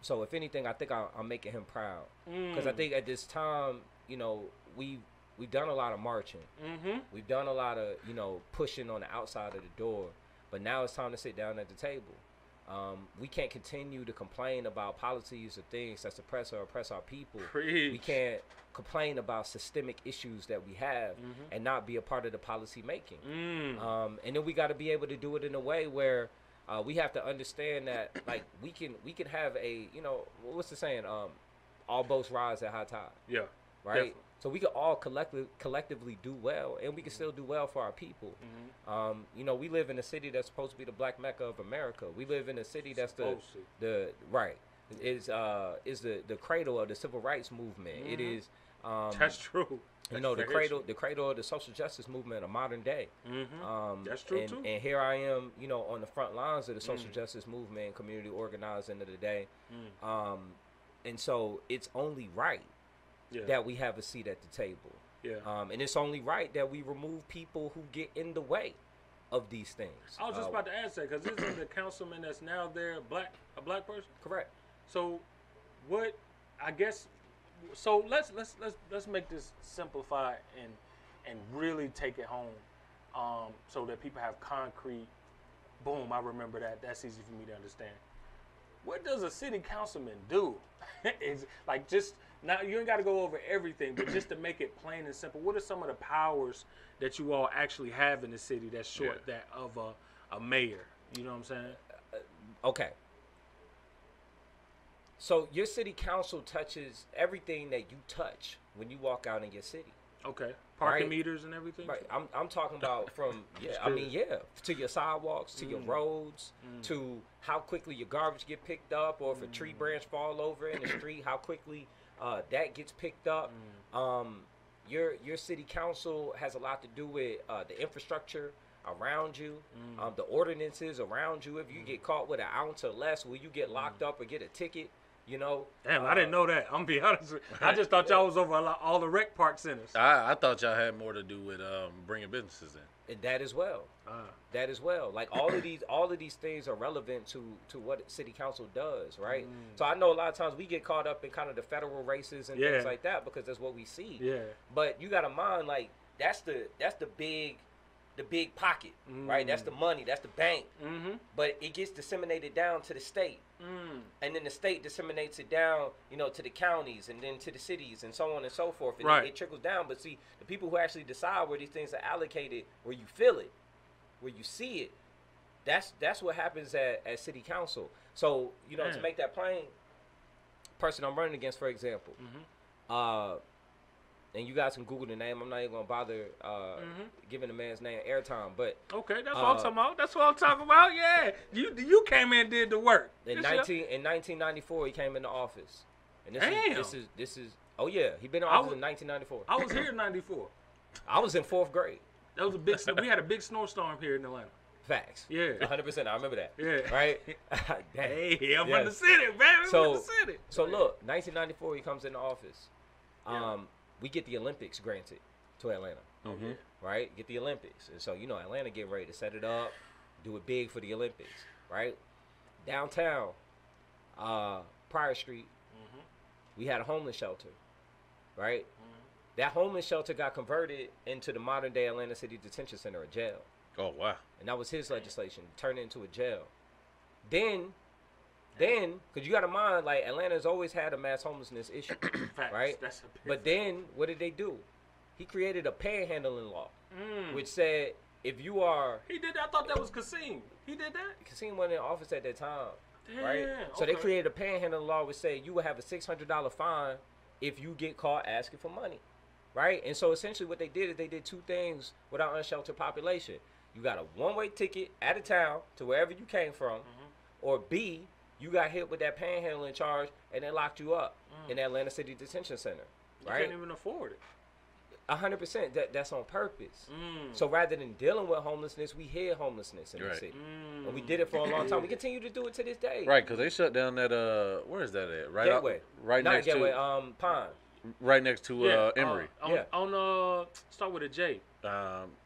So if anything, I think I'm making him proud, because I think at this time, we've done a lot of marching. We've done a lot of pushing on the outside of the door, but now it's time to sit down at the table. We can't continue to complain about policies or things that suppress or oppress our people. Preach. We can't complain about systemic issues that we have and not be a part of the policy making. And then we got to be able to do it in a way where we have to understand that, like, we can have a, what's the saying? All boats rise at high tide. Yeah. Right. Definitely. So we can all collectively do well, and we can still do well for our people. We live in a city that's supposed to be the Black Mecca of America. We live in a city that's the cradle of the civil rights movement. It is. That's true. The cradle of the social justice movement of modern day. That's true too. And here I am, on the front lines of the social justice movement and community organizing of the day. And so it's only right that we have a seat at the table. And it's only right that we remove people who get in the way of these things. I was just about to ask that, because isn't the councilman that's now there a black person? Correct. So what, I guess, so let's make this simplified and really take it home, so that people have concrete, boom, I remember that. That's easy for me to understand. What does a city councilman do? It's like, just now, you ain't got to go over everything, but just to make it plain and simple, what are some of the powers that you all actually have in the city that's short that of a mayor? You know what I'm saying? Okay. So your city council touches everything that you touch when you walk out in your city. Okay. Parking meters and everything? Right. I'm talking about from, to your sidewalks, to your roads, to how quickly your garbage get picked up, or if a tree branch fall over in the street, how quickly that gets picked up. Your city council has a lot to do with the infrastructure around you, the ordinances around you. If you get caught with an ounce or less, will you get locked up or get a ticket? Damn, I didn't know that. I'm gonna be honest with you. I just thought y'all was over all the rec park centers. I thought y'all had more to do with bringing businesses in. And that as well. That as well. Like all of these things are relevant to what city council does, right? So I know a lot of times we get caught up in kind of the federal races and things like that, because that's what we see. Yeah. But you got to mind, like, that's the big pocket, right? That's the money, that's the bank. But it gets disseminated down to the state. And then the state disseminates it down, to the counties, and then to the cities, and so on and so forth. And it trickles down. But see, the people who actually decide where these things are allocated, where you feel it, where you see it, that's what happens at city council. So, to make that plain, person I'm running against, for example, and you guys can Google the name. I'm not even gonna bother giving the man's name airtime, but okay, that's what I'm talking about. That's what I'm talking about. Yeah, you came in and did the work. In 1994, he came into office, and this is oh yeah, he been in office in 1994. I was here in '94. I was in 4th grade. That was a big. We had a big snowstorm here in Atlanta. Facts. Yeah. 100%. I remember that. Yeah. Right? Hey, I'm from the city, baby. So, from the city. So look, 1994, he comes into office. We get the Olympics granted to Atlanta. Right? Get the Olympics. And so, Atlanta getting ready to set it up, do it big for the Olympics. Right? Downtown, Pryor Street, we had a homeless shelter. Right? That homeless shelter got converted into the modern day Atlanta City Detention Center, a jail. Oh, wow. And that was his legislation, turned it into a jail. Then, because you got to mind, like, Atlanta's always had a mass homelessness issue, right? But then, what did they do? He created a panhandling law, which said if you are... He did that? I thought that was Kasim. He did that? Kasim wasn't in office at that time, right? Damn, So they created a panhandling law which said you would have a $600 fine if you get caught asking for money, right? And so essentially what they did is they did two things with our unsheltered population. You got a one-way ticket out of town to wherever you came from, or B, you got hit with that panhandling charge and they locked you up in the Atlanta City Detention Center, right? You can't even afford it. 100%. That's on purpose. So rather than dealing with homelessness, we hid homelessness in the city. And we did it for a long time. We continue to do it to this day. Right, because they shut down that, where is that at? Right Gateway. Right Not next Gateway, to... Pine. Right next to Emory. On start with a J.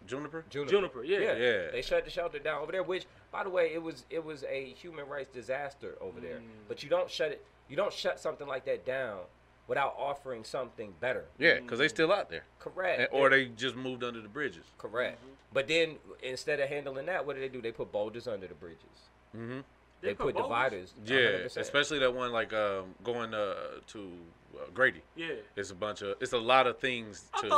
Juniper? Juniper, yeah. They shut the shelter down over there, which, by the way, it was a human rights disaster over there. But you don't shut something like that down without offering something better. Yeah, because they still out there. Correct. Or they just moved under the bridges. Correct. But then, instead of handling that, what do? They put boulders under the bridges. They put dividers. Yeah, 100%. especially that one like going to Grady. Yeah. It's a lot of things. I've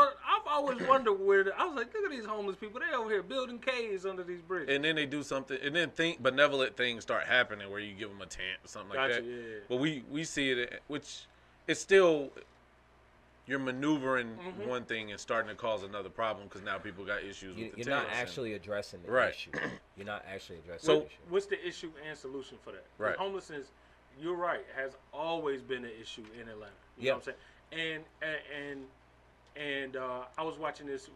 always wondered I was like, look at these homeless people. They over here building caves under these bridges. And then they do something, and then benevolent things start happening where you give them a tent or something like that. Yeah. But we see it, which it's still, you're maneuvering one thing and starting to cause another problem because now people got issues with the You're not actually addressing the issue. You're not actually addressing the issue. What's the issue and solution for that? Right. Homelessness, you're right, has always been an issue in Atlanta. You know what I'm saying? And I was watching this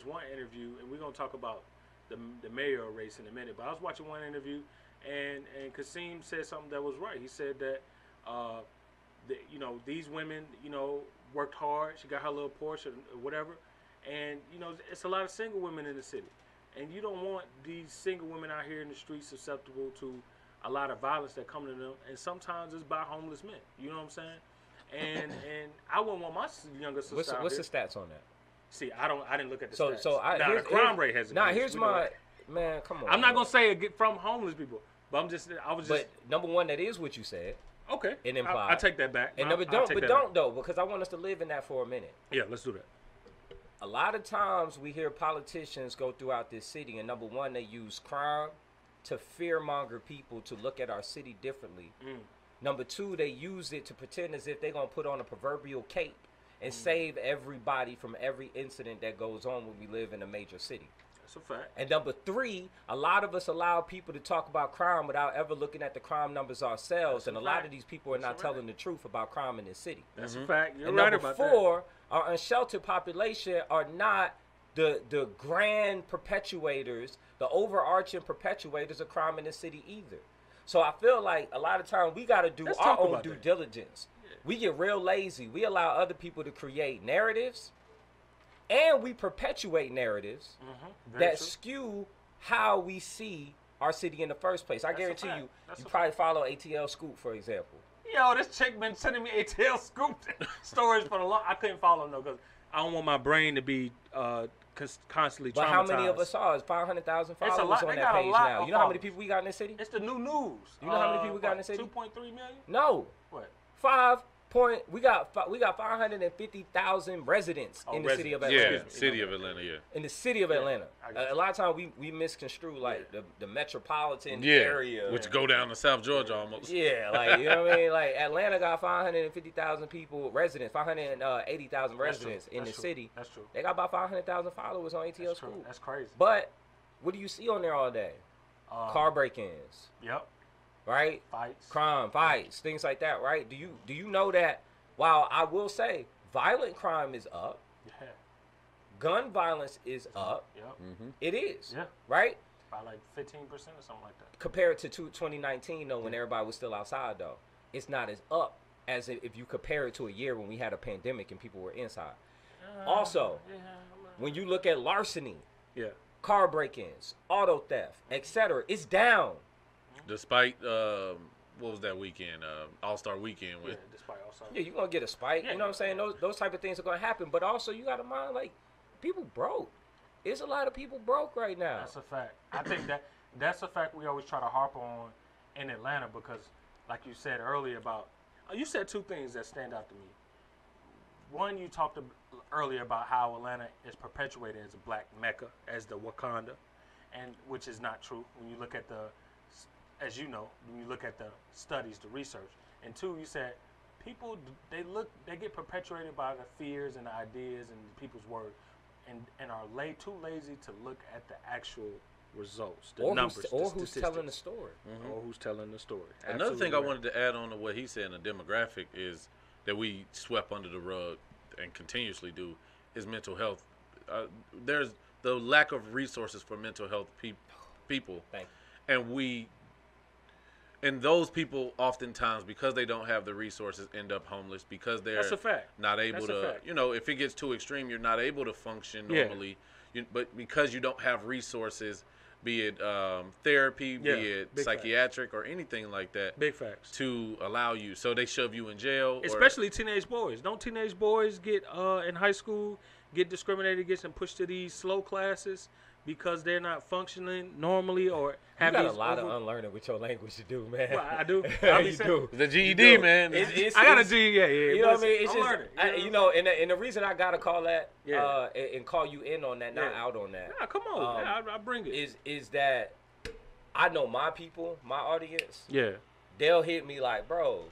one interview, and we're gonna talk about the mayor race in a minute. But I was watching one interview, and Kasim said something that was right. He said that these women worked hard. She got her little Porsche or whatever, and it's a lot of single women in the city, and you don't want these single women out here in the streets susceptible to a lot of violence that come to them, and sometimes it's by homeless men. You know what I'm saying? And I wouldn't want my younger sister. What's the stats on that? See, I didn't look at the stats. So the crime rate has. Here's my man. Come on. I'm not gonna say it from homeless people, but I was just. But number one, that is what you said. Okay. It implied. I take that back. And number don't though, because I want us to live in that for a minute. Yeah, let's do that. A lot of times we hear politicians go throughout this city, and number one, they use crime to fearmonger people to look at our city differently. Number two, they use it to pretend as if they're going to put on a proverbial cape and save everybody from every incident that goes on when we live in a major city. That's a fact. And number three, a lot of us allow people to talk about crime without ever looking at the crime numbers ourselves. And a lot of these people are not telling the truth about crime in this city. That's a fact. You're and right number about four, our unsheltered population are not the grand perpetuators, the overarching perpetuators of crime in the city either. So I feel like a lot of times we got to do our own due diligence. Yeah. We get real lazy. We allow other people to create narratives, and we perpetuate narratives that skew how we see our city in the first place. I guarantee you probably follow ATL Scoop, for example. Yo, this chick been sending me ATL Scoop stories for the long. I couldn't follow them though because I don't want my brain to be constantly traumatized. But how many of us are? It's 500,000 followers on that page now. You know how many people we got in this city? It's the new news. You know how many people we got in the city? 2.3 million? No. What? We got 550,000 residents in the city of Atlanta. Yeah, city of Atlanta, yeah. In the city of Atlanta. A lot of times we misconstrue like the metropolitan area. Which go down to South Georgia almost. Yeah, like you know what I mean? Like Atlanta got 550,000 residents, 580,000 residents in the city. That's true. They got about 500,000 followers on ATL School. That's crazy. But what do you see on there all day? Car break-ins. Yep. Right? Fights. Crime, fights, things like that, right? Do you know that while I will say violent crime is up, gun violence is up, it is, right? By like 15% or something like that. Compared to 2019, though, when everybody was still outside, though, it's not as up as if you compare it to a year when we had a pandemic and people were inside. Also, when you look at larceny, car break-ins, auto theft, etc., it's down. Despite, what was that weekend? All-Star Weekend. Despite All-Star. Yeah, you're going to get a spike. You know what I'm saying? Those type of things are going to happen. But also, you got to mind, like, people broke. There's a lot of people broke right now. That's a fact. I think that's a fact we always try to harp on in Atlanta because, like you said earlier about, you said two things that stand out to me. One, you talked earlier about how Atlanta is perpetuated as a black Mecca, as the Wakanda, and which is not true when you look at as you know, when you look at the studies, the research. And two, you said people, they get perpetuated by the fears and the ideas and people's words and are too lazy to look at the actual results, the numbers, or who's telling the story. Or who's telling the story. Another thing I wanted to add on to what he said in the demographic is that we swept under the rug and continuously do is mental health. There's the lack of resources for mental health people, and those people oftentimes, because they don't have the resources, end up homeless because they're not able to. You know, if it gets too extreme, you're not able to function normally. But because you don't have resources, be it therapy, be it psychiatric or anything like that, big facts, to allow you, so they shove you in jail. Especially teenage boys. Don't teenage boys get in high school get discriminated against and pushed to these slow classes because they're not functioning normally or have you got a lot of unlearning with your language to do, man. Well, I do. You do. The GED, man. I got a GED, yeah. You know what I mean? It's I'm learning. You know, and the reason I gotta call that, and call you in on that, not out on that. Yeah, come on, I bring it. Is that I know my people, my audience. Yeah. They'll hit me like, bro.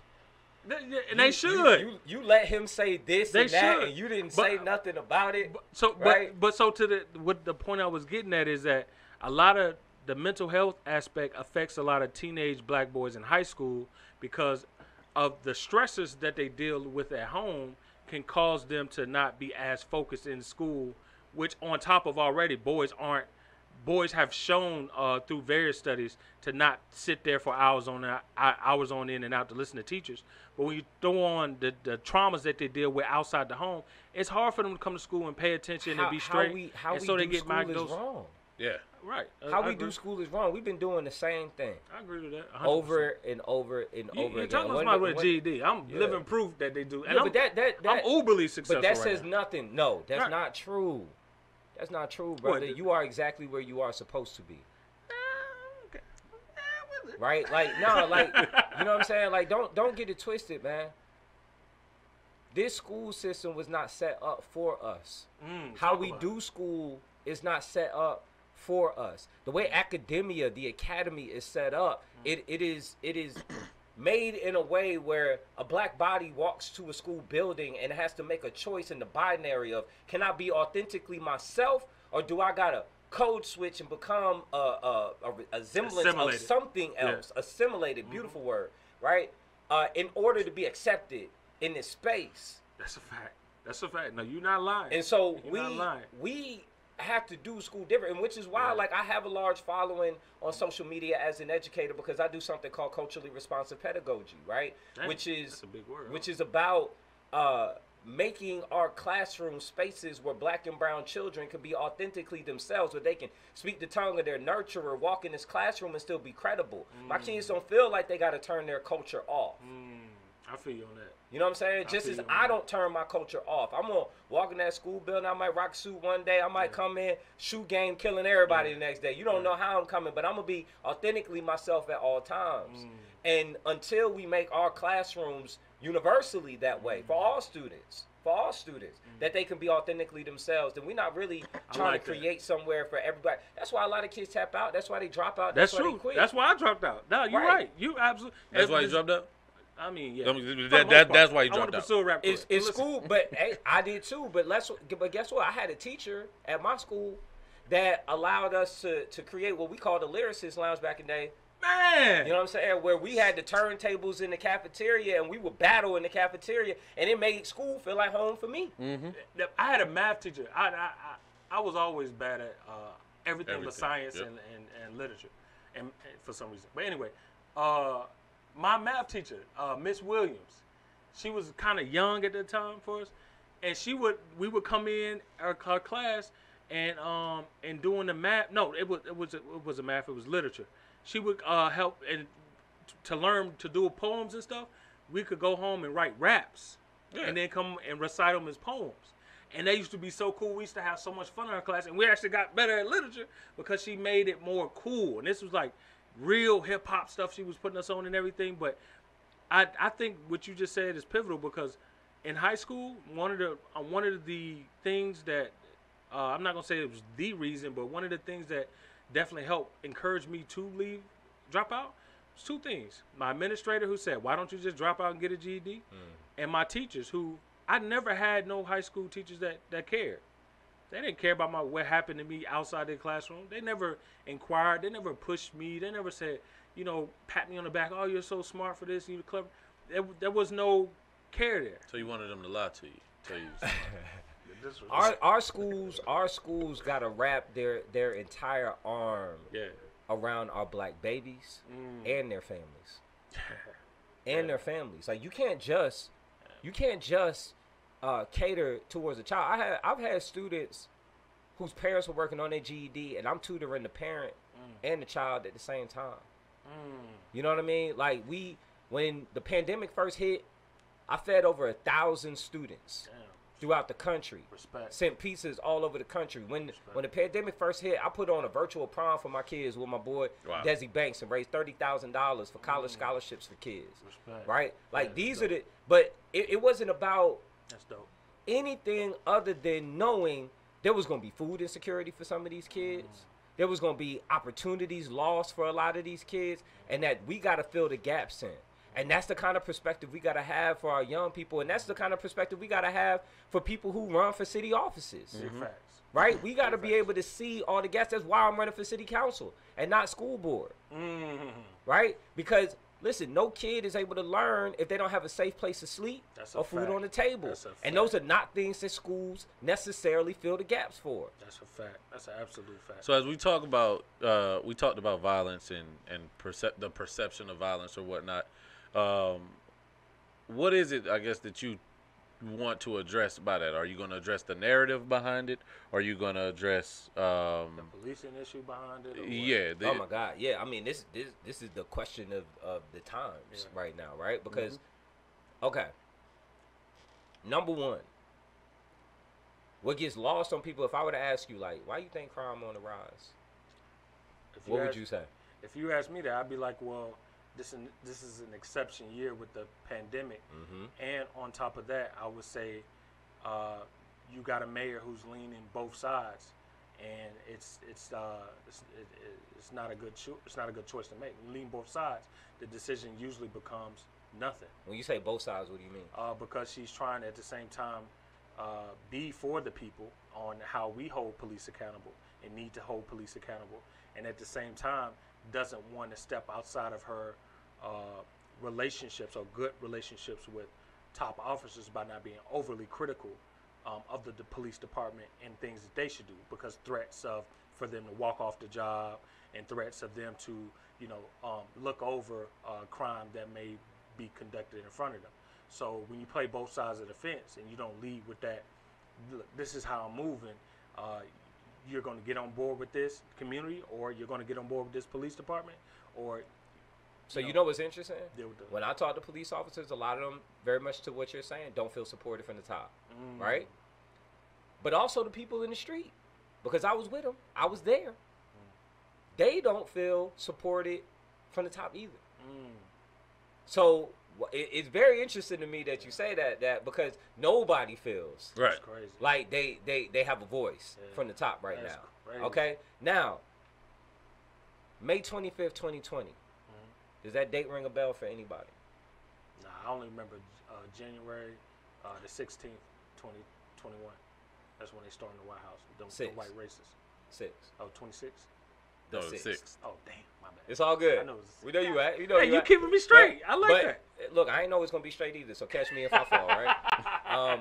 And they should. You let him say this and that, and you didn't say nothing about it. But to what the point I was getting at is that a lot of the mental health aspect affects a lot of teenage black boys in high school because of the stresses that they deal with at home can cause them to not be as focused in school, which on top of already boys have shown through various studies to not sit there for hours on in and out to listen to teachers. But when you throw on the traumas that they deal with outside the home, it's hard for them to come to school and pay attention and be straight. So they get diagnosed. Wrong. Yeah. Right. How we do school is wrong. We've been doing the same thing. I agree with that. 100%. Over and over and over again. You're talking about somebody with a GED. I'm living proof that they do. And I'm uberly successful. But that says nothing. No, that's not true. That's not true, brother. You are exactly where you are supposed to be. Okay. Right? Like, no, like, you know what I'm saying? Like, don't get it twisted, man. This school system was not set up for us. How we do school is not set up for us. The way academia, the academy is set up, it is made in a way where a black body walks to a school building and has to make a choice in the binary of, can I be authentically myself, or do I gotta code switch and become a semblance of something else? Assimilated, beautiful word, right? In order to be accepted in this space. That's a fact. That's a fact. No, you're not lying. And so we have to do school different, and which is why like I have a large following on social media as an educator, because I do something called culturally responsive pedagogy, right? Which is a big word, which is about making our classroom spaces where black and brown children can be authentically themselves, where they can speak the tongue of their nurturer, walk in this classroom and still be credible. My kids don't feel like they got to turn their culture off. I feel you on that. You know what I'm saying? Just as I don't turn my culture off. I'm going to walk in that school building. I might rock a suit one day. I might come in, shoot game, killing everybody the next day. You don't know how I'm coming, but I'm going to be authentically myself at all times. And until we make our classrooms universally that way, for all students, that they can be authentically themselves, then we're not really trying to create somewhere for everybody. That's why a lot of kids tap out. That's why they drop out. That's why true. They quit. That's why I dropped out. No, you're right. You absolutely. That's why you dropped out? I mean, yeah. That's why you dropped out. Rap it's school, but hey, I did too. But guess what? I had a teacher at my school that allowed us to create what we called the Lyricist Lounge back in the day. Man, you know what I'm saying? Where we had the turntables in the cafeteria and we would battle in the cafeteria, and it made school feel like home for me. I had a math teacher. I was always bad at everything but science and literature, and for some reason. But anyway, my math teacher, Miss Williams, she was kind of young at the time for us, and we would come in our class and doing the math. No, it was a math. It was literature. She would help and to learn to do poems and stuff. We could go home and write raps, and then come and recite them as poems. And that used to be so cool. We used to have so much fun in our class, and we actually got better at literature because she made it more cool. And this was like real hip hop stuff she was putting us on and everything. But I think what you just said is pivotal, because in high school, one of the things that I'm not gonna say it was the reason, but one of the things that definitely helped encourage me to drop out was two things. My administrator, who said, "Why don't you just drop out and get a GED?" And my teachers, who I never had no high school teachers that cared. They didn't care about what happened to me outside the classroom. They never inquired. They never pushed me. They never said, pat me on the back, "Oh, you're so smart for this. You're clever." There was no care there. So you wanted them to lie to you? Tell you. Our schools got to wrap their entire arm around our black babies and their families. And their families. Like you can't just cater towards a child. I've had students whose parents were working on their GED, and I'm tutoring the parent and the child at the same time. You know what I mean? Like when the pandemic first hit, I fed over 1,000 students throughout the country. Sent pizzas all over the country. When the pandemic first hit, I put on a virtual prom for my kids with my boy Desi Banks and raised $30,000 for college scholarships for kids. Right? Like these are but it wasn't about anything other than knowing there was going to be food insecurity for some of these kids. There was going to be opportunities lost for a lot of these kids, and that we got to fill the gaps in. And that's the kind of perspective we got to have for our young people, and that's the kind of perspective we got to have for people who run for city offices. Right? We got to be able to see all the gaps. That's why I'm running for city council and not school board. Right? Because listen, no kid is able to learn if they don't have a safe place to sleep or food on the table. And those are not things that schools necessarily fill the gaps for. That's a fact. That's an absolute fact. So as we talked about violence and the perception of violence or whatnot, what is it, I guess, that you want to address by that? Are you going to address the narrative behind it? Are you going to address the policing issue behind it? Oh my God, yeah. I mean, this is the question of the times right now, right? Because, okay, number one, what gets lost on people? If I were to ask you, like, why you think crime on the rise? What would you say? If you ask me that, I'd be like, well, this is an exception year with the pandemic, and on top of that, I would say you got a mayor who's leaning both sides, and it's not a good choice to make. Lean both sides, the decision usually becomes nothing. When you say both sides, what do you mean? Because she's trying to, at the same time, be for the people on how we hold police accountable and need to hold police accountable, and at the same time doesn't want to step outside of her relationships or good relationships with top officers by not being overly critical of the police department and things that they should do, because threats for them to walk off the job and threats of them to look over crime that may be conducted in front of them. So when you play both sides of the fence and you don't lead with that, look, this is how I'm moving, you're going to get on board with this community, or you're going to get on board with this police department, or you know what's interesting? When I talk to police officers, a lot of them, very much to what you're saying, don't feel supported from the top, right? But also the people in the street, because I was with them, I was there. They don't feel supported from the top either. So it's very interesting to me that you say that because nobody feels like they have a voice from the top right now. Crazy. Okay, now May 25th, 2020. Does that date ring a bell for anybody? Nah, I only remember January the 16th, 2021. That's when they stormed the White House. The white racists. 6. Oh, 26? The 6th. Oh, damn, my bad. It's all good. I know it was we know you at. You keeping me straight. I like that. Look, I ain't know it's going to be straight either, so catch me if I fall, right?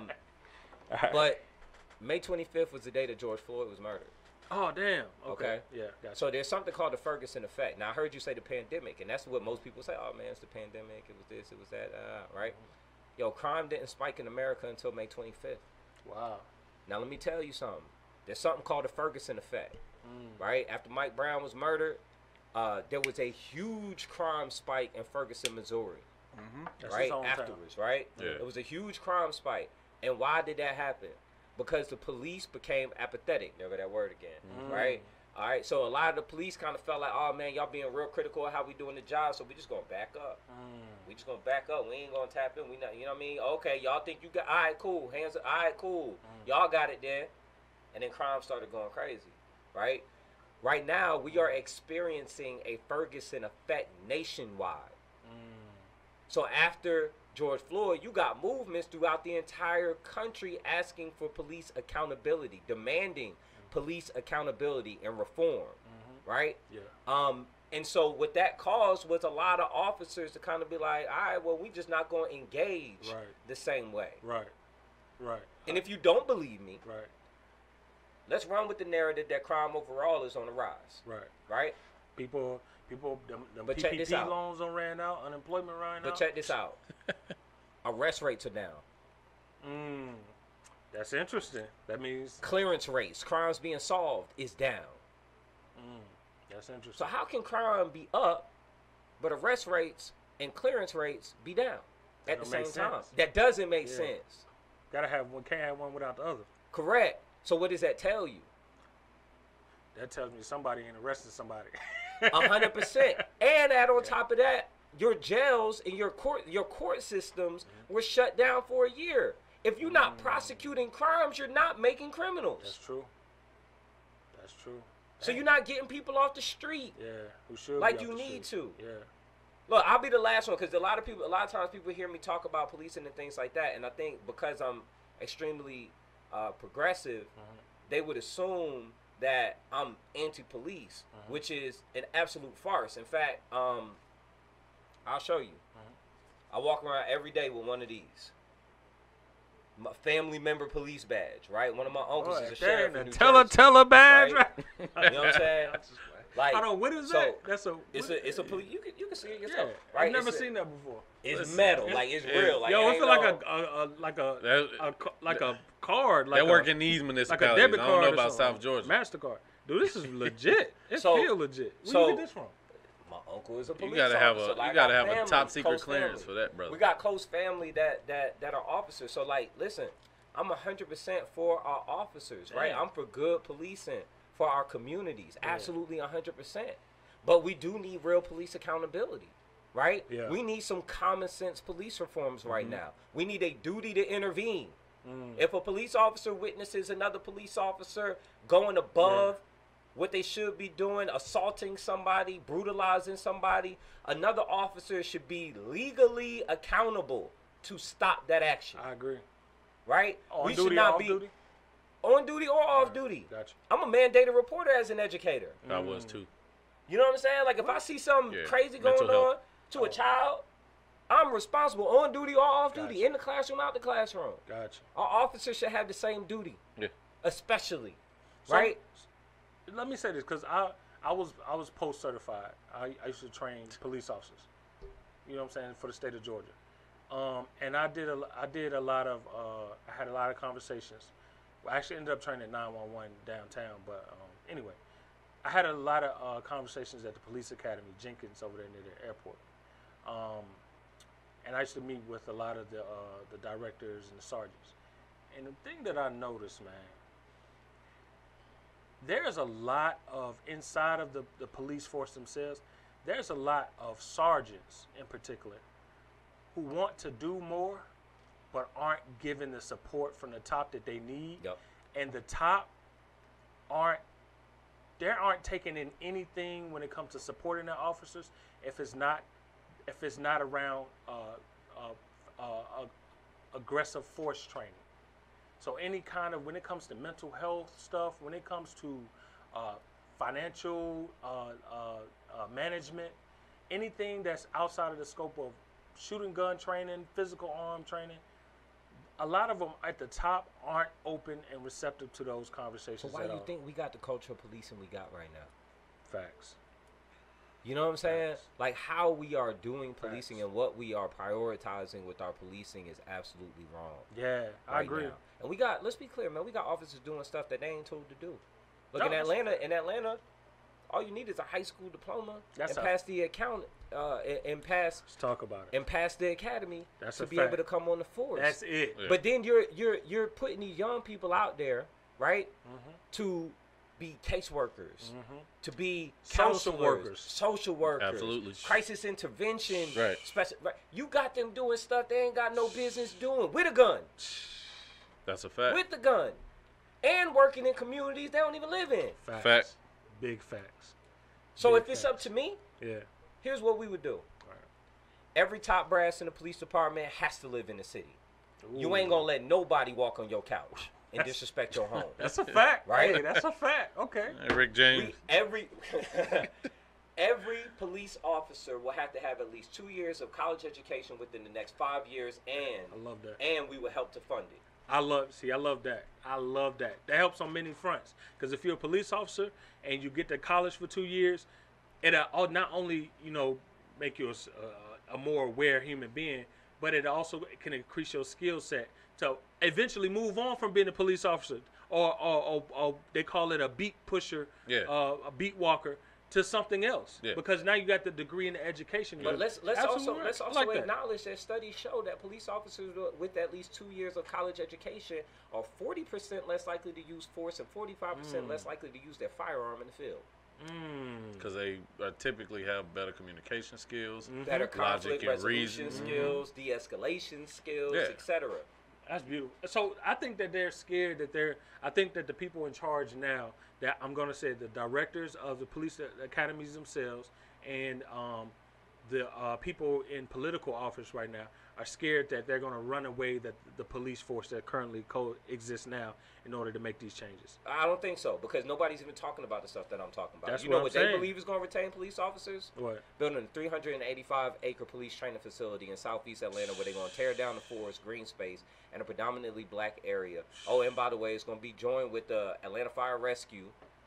But May 25th was the day that George Floyd was murdered. Oh, damn. Okay. Yeah, gotcha. So there's something called the Ferguson Effect. Now, I heard you say the pandemic, and that's what most people say. Oh, man, it's the pandemic. It was this, it was that, right? Yo, crime didn't spike in America until May 25th. Wow. Now, let me tell you something. There's something called the Ferguson Effect, right? After Mike Brown was murdered, there was a huge crime spike in Ferguson, Missouri, right? Afterwards, right? Yeah. It was a huge crime spike. And why did that happen? Because the police became apathetic. There go that word again, right? All right, so a lot of the police kind of felt like, oh, man, y'all being real critical of how we doing the job, so we just going to back up. We just going to back up. We ain't going to tap in. We not, you know what I mean? Okay, y'all think you got, all right, cool. Hands up, all right, cool. Y'all got it then. And then crime started going crazy, right? Right now, we are experiencing a Ferguson effect nationwide. So after George Floyd, you got movements throughout the entire country asking for police accountability, demanding police accountability and reform, right? Yeah. And so what that caused was a lot of officers to kind of be like, all right, well, we just not going to engage the same way. Right. And if you don't believe me, right, let's run with the narrative that crime overall is on the rise. right, Right? people, them But check this PPP out. loans done ran out, unemployment ran out. But check this out. Arrest rates are down. That's interesting. That means Clearance rates, crimes being solved, is down. that's interesting. So how can crime be up, but arrest rates and clearance rates be down at the don't make same time? sense. That doesn't make Yeah. sense. Gotta have one. Can't have one without the other. Correct. So what does that tell you? That tells me somebody ain't arresting somebody. 100%. And add on top of that, your jails and your court systems were shut down for a year. If you're not prosecuting crimes, you're not making criminals. That's true. That's true. So you're not getting people off the street Yeah, who should like be you off the need street. to. Yeah. Look, I'll be the last one because a lot of times people hear me talk about policing and things like that, and I think because I'm extremely progressive, they would assume that I'm anti-police, which is an absolute farce. In fact, I'll show you. I walk around every day with one of these. My family member police badge, right? One of my uncles is a sheriff in New Jersey. Teller badge. Right? You know what I'm saying? Like, I don't know, what is that? That's a. It's a police. You can see it yourself, Yeah, right? I've never seen that before. It's metal, like it's real. Like, Yo, it it feel like a card. Like They work in these like a municipalities. debit I card. don't know or about something. South Georgia. Mastercard. Dude, this is legit. It So- feel legit. Where so- you get this from? My uncle is a police You gotta have officer. a Like, you gotta I have got a family, top secret close clearance family. for that, brother. We got close family that are officers. So like, listen, I'm 100% for our officers, right? Damn. I'm for good policing for our communities, absolutely 100%. But we do need real police accountability, right? Yeah. We need some common sense police reforms right now. We need a duty to intervene. If a police officer witnesses another police officer going above what they should be doing, assaulting somebody, brutalizing somebody, another officer should be legally accountable to stop that action, I agree. right? On We duty, should not off be duty? on duty or off duty. Gotcha. I'm a mandated reporter as an educator. I was too. You know what I'm saying? Like if I see something Yeah, crazy mental going on health. to a child, I'm responsible on duty or off duty, Gotcha. in the classroom, out the classroom. Gotcha. Our officers should have the same duty, Yeah. especially, So, right? Let me say this, because I was post certified. I used to train police officers. You know what I'm saying, for the state of Georgia. And I did a lot of I had a lot of conversations. I actually ended up training 911 downtown, but anyway, I had a lot of conversations at the police academy, Jenkins, over there near the airport. And I used to meet with a lot of the directors and the sergeants. And the thing that I noticed, man, there's a lot of, inside of the police force themselves, there's a lot of sergeants in particular who want to do more but aren't given the support from the top that they need. Yep. And the top aren't taking in anything when it comes to supporting their officers if it's not around aggressive force training. So any kind of, when it comes to mental health stuff, when it comes to financial management, anything that's outside of the scope of shooting gun training, physical arm training, a lot of them at the top aren't open and receptive to those conversations. So why at do you all. think we got the culture of policing we got right now? Facts. You know what I'm saying? Facts. Like how we are doing policing Facts. and what we are prioritizing with our policing is absolutely wrong. Yeah, I right agree. now. And we got, let's be clear, man, we got officers doing stuff that they ain't told to do. Look, No, in Atlanta, all you need is a high school diploma That's and a- pass the account and pass Let's talk about it. and pass the academy That's to a be fact. able to come on the force. That's it. Yeah. But then you're putting these young people out there, right, Mm-hmm. to be caseworkers, to be Social counselors, workers. social workers, Absolutely. crisis intervention, Right. Right. You got them doing stuff they ain't got no business doing with a gun, That's a fact. with the gun, and working in communities they don't even live in. Facts. Fact. Big facts. So Big if it's facts. up to me, Yeah. here's what we would do. Right. Every top brass in the police department has to live in the city. You Ooh. ain't gonna let nobody walk on your couch and disrespect your home. That's a fact, Right? Hey, that's a fact. Okay. Hey, Rick James. Every police officer will have to have at least 2 years of college education within the next 5 years, I love that. and we will help to fund it. I love that. I love that. That helps on many fronts. Because if you're a police officer and you get to college for 2 years, it'll not only, make you a more aware human being, but it also can increase your skill set to eventually move on from being a police officer or they call it a beat pusher, a beat walker, to something else. Yeah. Because now you got the degree in the education. But let's also acknowledge that studies show that police officers with at least 2 years of college education are 40% less likely to use force and 45% less likely to use their firearm in the field. Because they typically have better communication skills, better conflict resolution skills, de-escalation skills, etc. That's beautiful. So I think that they're scared I think that the people in charge now, that I'm going to say the directors of the police academies themselves and the people in political office right now are scared that they're going to run away that the police force that currently exists now in order to make these changes. I don't think so, because nobody's even talking about the stuff that I'm talking about. That's you know what they believe is going to retain police officers? What? Building a 385-acre police training facility in southeast Atlanta where they're going to tear down the forest, green space, and a predominantly black area. Oh, and by the way, it's going to be joined with the Atlanta Fire Rescue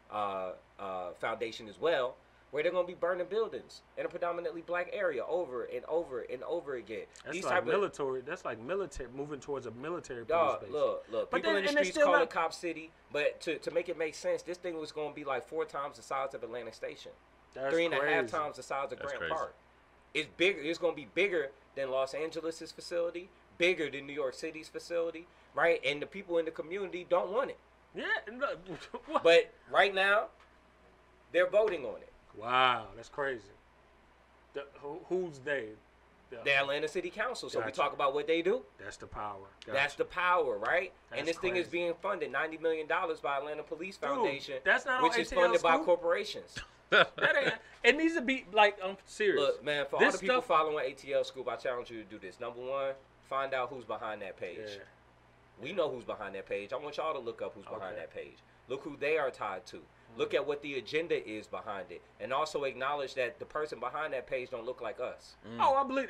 Foundation as well, where they're going to be burning buildings in a predominantly black area over and over and over again. That's like military. That's like military, moving towards a military police base. Look. People in the streets call it Cop City, but to make it make sense, this thing was going to be like 4 times the size of Atlantic Station. That's 3.5 times the size of Grant Park. It's bigger. It's going to be bigger than Los Angeles' facility, bigger than New York City's facility, right? And the people in the community don't want it. Yeah. But right now, they're voting on it. Wow, that's crazy. Who's they? The Atlanta City Council. So we talk about what they do. That's the power. That's the power, right? And this thing is being funded $90 million by Atlanta Police Foundation, that's not which is funded by corporations. It needs to be like, I'm serious. Look, man, for all the people following ATL Scoop, I challenge you to do this. Number one, find out who's behind that page. Yeah. We know who's behind that page. I want y'all to look up who's behind that page. Look who they are tied to. Look at what the agenda is behind it, and also acknowledge that the person behind that page don't look like us. Oh, I believe.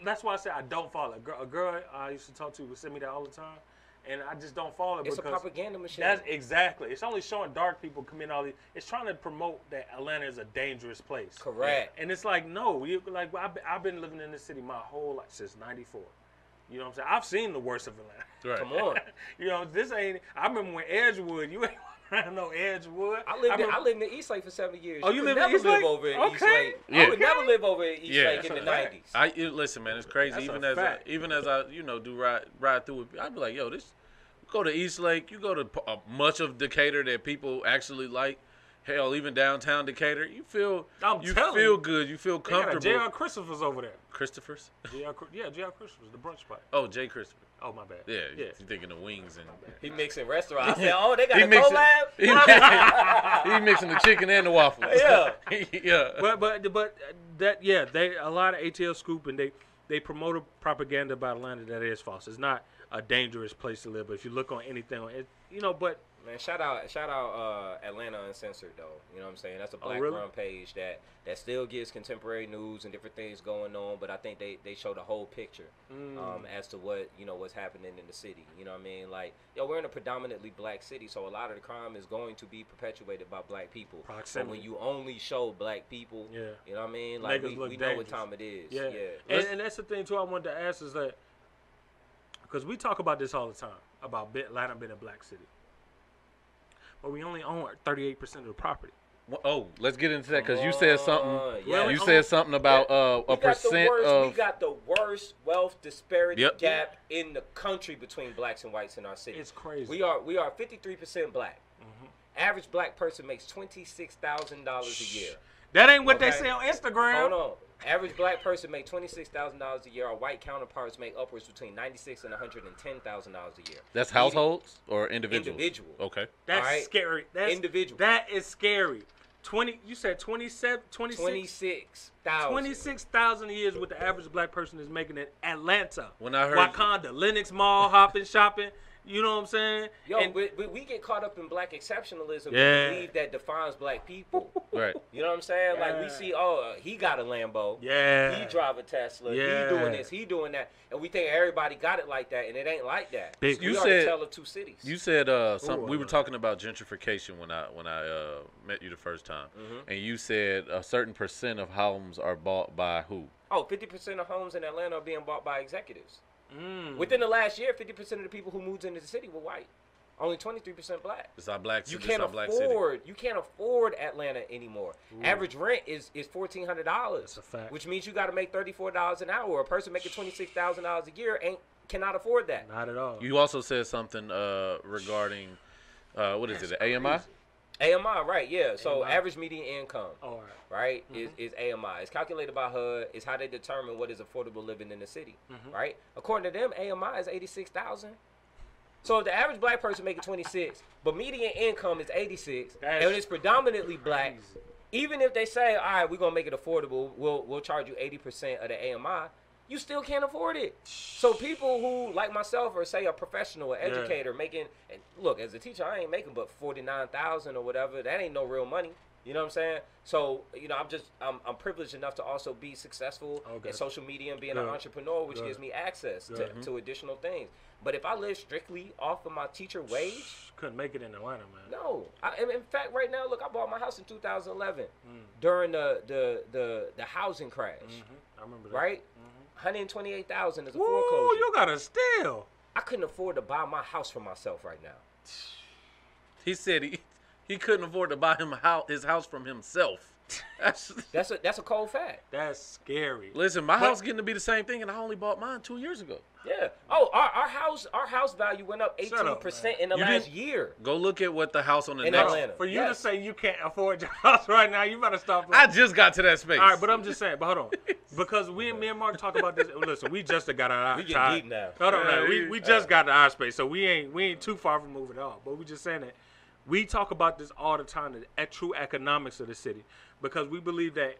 That's why I say I don't follow. A girl I used to talk to would send me that all the time, and I just don't follow it. It's a propaganda machine. That's exactly. It's only showing dark people commit all these. It's trying to promote that Atlanta is a dangerous place. Correct. And it's like, no, I've been living in this city my whole life since '94. You know what I'm saying? I've seen the worst of Atlanta. Right. Come on. This ain't. I remember when Edgewood. You ain't. I know Edgewood. I lived in East Lake for 7 years. Oh, you lived in East Lake? Over in East Lake. I would never live over in East Lake in the 90s. Listen, man, it's crazy. Even as I do ride through it, I'd be like, yo, go to East Lake. You go to much of Decatur that people actually like. Hell, even downtown Decatur, you feel good. You feel comfortable. J.R. Christopher's over there. Christopher's? J.R. Christopher's, the brunch spot. Oh, J. Christopher. Oh, my bad. Yeah. You're thinking of wings and. He mixing restaurants. I said, oh, they got a collab. He mixing the chicken and the waffles. Yeah. Yeah. But they a lot of ATL Scoop and they promote propaganda about Atlanta that is false. It's not a dangerous place to live. But if you look on anything, but. Man, shout out Atlanta Uncensored though. You know what I'm saying? That's a black run page that still gives contemporary news and different things going on, but I think they show the whole picture as to what's happening in the city. You know what I mean? Like, we're in a predominantly black city, so a lot of the crime is going to be perpetuated by black people. Proximity. But when you only show black people, you know what I mean? Like we know what time it is. Yeah. And that's the thing too I wanted to ask is that because we talk about this all the time about Atlanta being a black city. But we only own 38% of the property. Oh, let's get into that because you said something. You said something about a percent of. We got the worst wealth disparity gap in the country between blacks and whites in our city. It's crazy. We are 53% black. Mm-hmm. Average black person makes $26,000 a year. That ain't what they say on Instagram. Hold on. Average black person make $26,000 a year. Our white counterparts make upwards between $96,000 and $110,000 a year. That's households or individuals? Individual. Okay. That's scary. That's individual. That is scary. You said 26,000. 26,000 a year is what the average black person is making in Atlanta. When I heard Wakanda, Lenox Mall, hopping, shopping. You know what I'm saying? Yo, and, we get caught up in black exceptionalism. Yeah. We believe that defines black people. Right. You know what I'm saying? Yeah. Like we see, he got a Lambo. Yeah. He drive a Tesla. Yeah. He doing this. He doing that. And we think everybody got it like that, and it ain't like that. Big. We are the tale of two cities. You said we were talking about gentrification when I met you the first time, and you said a certain percent of homes are bought by who? Oh, 50% of homes in Atlanta are being bought by executives. Within the last year, 50% of the people who moved into the city were white. Only 23% black. It's our black city. You can't afford Atlanta anymore. Ooh. Average rent is $1,400. That's a fact. Which means you got to make $34 an hour. A person making $26,000 a year cannot afford that. Not at all. You also said something regarding what is it? The AMI? AMI, right? Yeah. So average median income. All right. Is AMI. It's calculated by HUD. It's how they determine what is affordable living in the city. Right. According to them, AMI is 86,000. So if the average black person making 26, but median income is 86, and it's predominantly black, even if they say, all right, we're gonna make it affordable, we'll charge you 80% of the AMI, you still can't afford it. So people who, like myself, or say a professional, an educator, making, and look, as a teacher, I ain't making but 49,000 or whatever. That ain't no real money. You know what I'm saying? So, I'm privileged enough to also be successful in social media and being an entrepreneur, which gives me access to additional things. But if I live strictly off of my teacher wage, couldn't make it in Atlanta, man. No, in fact, right now, look, I bought my house in 2011 during the housing crash. I remember that. Right, $128,000 as a foreclosure. You got a steal. I couldn't afford to buy my house for myself right now. He said he couldn't afford to buy his house from himself. That's a cold fact. That's scary. Listen, my house getting to be the same thing, and I only bought mine 2 years ago. Yeah. Oh, our house value went up 18% in the last year. Go look at what the house on the in next. Atlanta. For you to say you can't afford your house right now, you better stop. I just got to that space. All right, but I'm just saying. But hold on, because me and Mark talk about this. Listen, we just got out of our. We get deep now. Hold on, now. We just got to our space, so we ain't too far from moving on. But we just saying that we talk about this all the time, the true economics of the city, because we believe that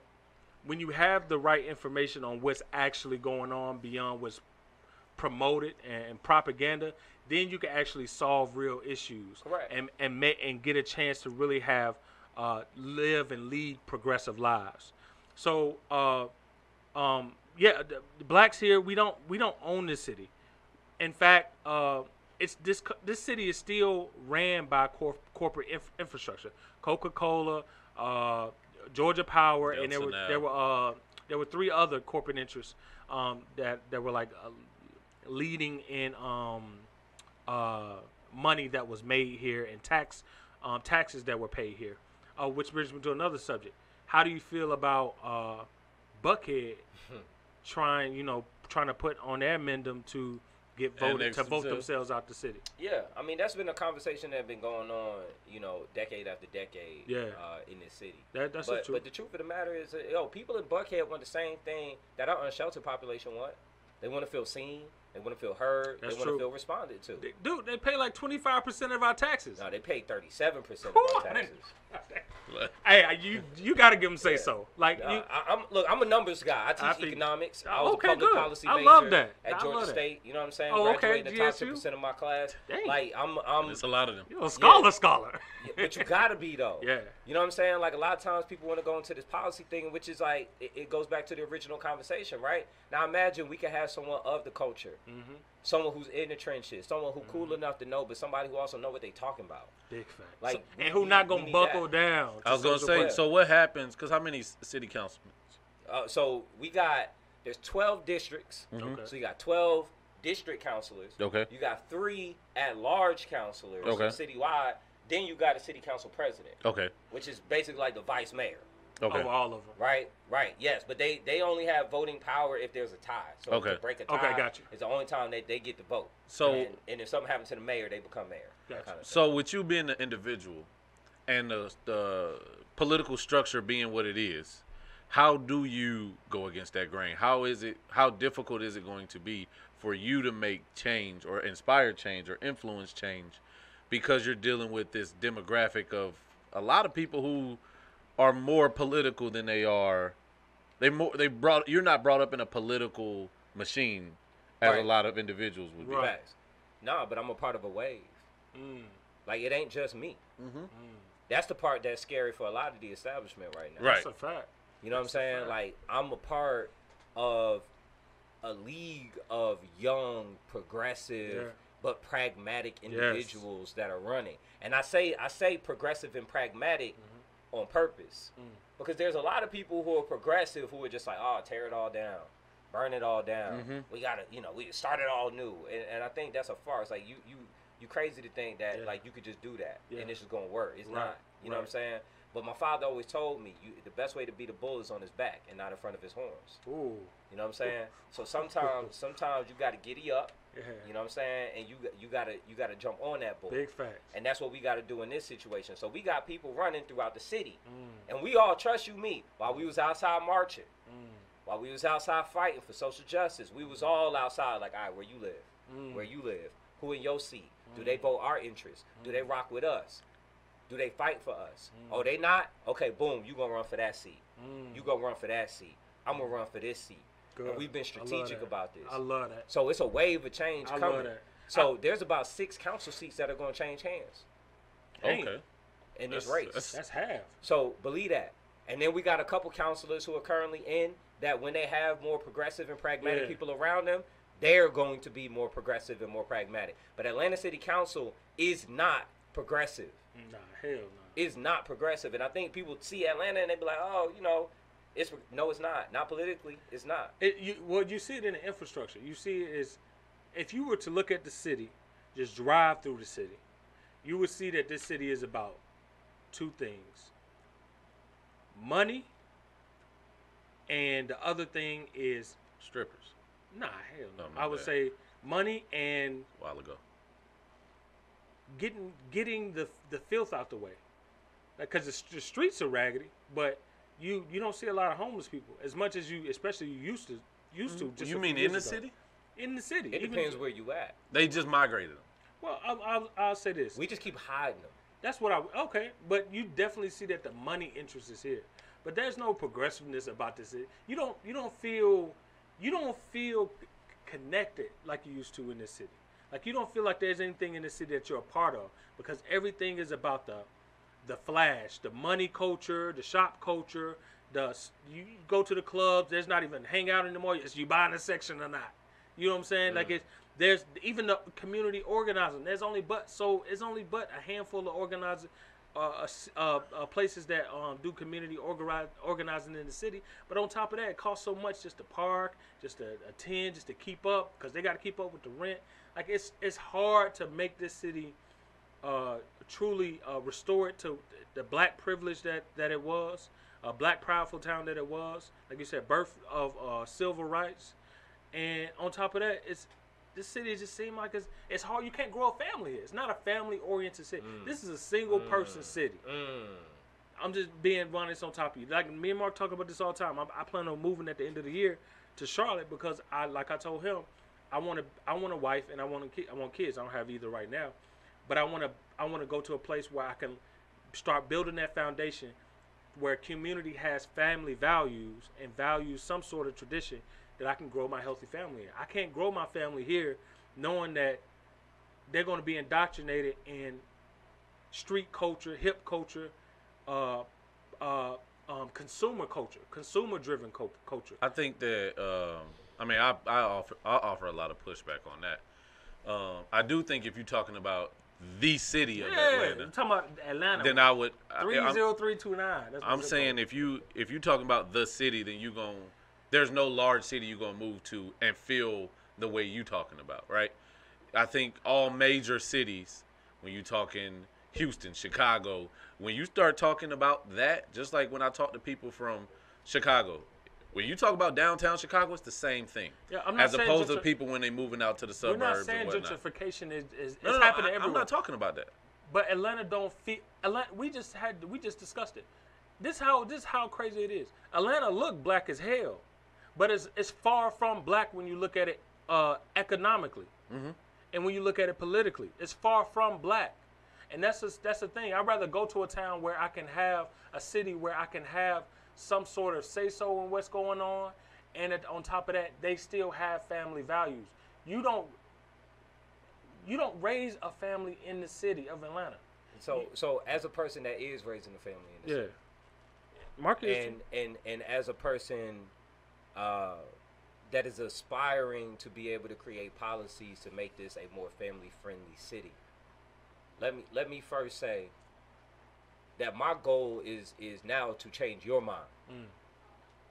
when you have the right information on what's actually going on beyond what's promoted and propaganda, then you can actually solve real issues. Correct. and get a chance to really have live and lead progressive lives. So the blacks here, we don't own this city. In fact, it's this city is still ran by corporate infrastructure. Coca-Cola, Georgia Power, and there were 3 other corporate interests that were like leading in money that was made here and taxes that were paid here, which brings me to another subject. How do you feel about Buckhead trying to put on their amendment to get voted to vote themselves out the city? Yeah, I mean that's been a conversation that's been going on, decade after decade. In this city. That's true. But the truth of the matter is, people in Buckhead want the same thing that our unsheltered population want. They want to feel seen. They want to feel heard. They want to feel responded to. They pay like 25% of our taxes. No, they pay 37% of our taxes. Hey, you got to give them say so. Like, I'm a numbers guy. I teach economics. I was a public policy major love that. at Georgia State. You know what I'm saying? Oh, Graduated okay. in the top 10% of my class. Dang. Like There's a lot of them. You're a scholar. But you gotta be though. Yeah. You know what I'm saying? Like a lot of times people want to go into this policy thing, which is like it goes back to the original conversation, right? Now imagine we could have someone of the culture, someone who's in the trenches, someone who's cool enough to know, but somebody who also know what they talking about. Big fact. Like, and who not gonna buckle down. I was gonna say. So what happens? Because how many city councilmen? So there's 12 districts. Okay. So you got 12 district councilors. Okay. You got 3 at-large councilors. Citywide. Then you got a city council president. Okay. Which is basically like the vice mayor. Okay. Over all of them. Right. Yes, but they only have voting power if there's a tie. So if they break a tie, got you. it's the only time they get to vote. So and if something happens to the mayor, they become mayor. Gotcha. Kind of so with you being an individual and the political structure being what it is, how do you go against that grain? How difficult is it going to be for you to make change or inspire change or influence change, because you're dealing with this demographic of a lot of people who are more political than they are. You're not brought up in a political machine as a lot of individuals would be. Facts. Nah, but I'm a part of a wave. Like, it ain't just me. Mm-hmm. That's the part that's scary for a lot of the establishment right now. Right. That's a fact. You know what I'm saying? Like, I'm a part of a league of young, progressive, but pragmatic individuals that are running. And I say progressive and pragmatic on purpose. Because there's a lot of people who are progressive who are just like, oh, tear it all down. Burn it all down. We gotta, we start it all new. And I think that's a farce. Like, you crazy to think that like you could just do that and this is gonna work. It's not. You know what I'm saying? But my father always told me, the best way to beat a bull is on his back and not in front of his horns. Ooh. You know what I'm saying? So sometimes you gotta giddy up. You know what I'm saying? And you gotta jump on that bull. Big facts. And that's what we gotta do in this situation. So we got people running throughout the city, and we all trust you, me. While we was outside marching, while we was outside fighting for social justice, we was all outside. Like, all right, where you live? Where you live? Who in your seat? Do they vote our interests? Do they rock with us? Do they fight for us? Oh, they not? Okay, boom, you gonna run for that seat. You gonna run for that seat. I'm gonna run for this seat. Good. And we've been strategic about this. I love that. So it's a wave of change coming. Love that. So there's about 6 council seats that are gonna change hands. Okay. In this race. That's half. So believe that. And then we got a couple councilors who are currently in that when they have more progressive and pragmatic people around them, they're going to be more progressive and more pragmatic. But Atlanta City Council is not progressive. Nah, hell no. It's not progressive. And I think people see Atlanta and they be like, oh, it's not. Not politically. It's not. You see it in the infrastructure. You see it as, if you were to look at the city, just drive through the city, you would see that this city is about 2 things. Money, and the other thing is strippers. Nah, hell no. I would say money and a while ago. Getting the filth out the way, because the streets are raggedy, but you don't see a lot of homeless people as much as you used to. Just you mean in the city? In the city. It depends where you at. They just migrated them. Well, I'll say this. We just keep hiding them. That's what okay, but you definitely see that the money interest is here, but there's no progressiveness about this. You don't feel connected like you used to in this city. Like, you don't feel like there's anything in the city that you're a part of, because everything is about the flash, the money culture, the shop culture. You go to the clubs, there's not even hangout anymore. It's you buying a section or not. You know what I'm saying? Like, there's even the community organizing. It's only but a handful of organizers, places that do community organizing in the city. But on top of that, it costs so much just to park, just to attend, just to keep up, because they got to keep up with the rent. Like, it's hard to make this city truly restore it to the black privilege that it was, a black proudful town that it was. Like you said, birth of civil rights. And on top of that, this city just seems like it's hard. You can't grow a family here. It's not a family-oriented city. This is a single-person city. I'm just being honest on top of you. Like, me and Mark talk about this all the time. I plan on moving at the end of the year to Charlotte because I told him, I want a wife and I want kids. I don't have either right now, but I want to go to a place where I can start building that foundation, where community has family values and values some sort of tradition that I can grow my healthy family in. I can't grow my family here knowing that they're going to be indoctrinated in street culture, hip culture, consumer culture, consumer-driven culture. I think that I offer a lot of pushback on that. I do think if you're talking about the city of Atlanta, I'm talking about Atlanta, then I would 30329. I'm saying if you're talking about the city, then there's no large city you're gonna move to and feel the way you talking about, right? I think all major cities, when you talking Houston, Chicago, when you start talking about that, just like when I talk to people from Chicago, when you talk about downtown Chicago, it's the same thing. Yeah, I'm not as opposed to people when they moving out to the suburbs. We're not saying gentrification is happening everywhere. I'm not talking about that. But Atlanta don't feel. Atlanta, we just discussed it. This how crazy it is. Atlanta look black as hell, but it's far from black when you look at it economically, and when you look at it politically, it's far from black. And that's the thing. I'd rather go to a town where I can have a city where I can have some sort of say-so in what's going on, and on top of that, they still have family values. you don't raise a family in the city of Atlanta. So as a person that is raising a family in the city. Marcus, and as a person that is aspiring to be able to create policies to make this a more family-friendly city. Let me first say that my goal is now to change your mind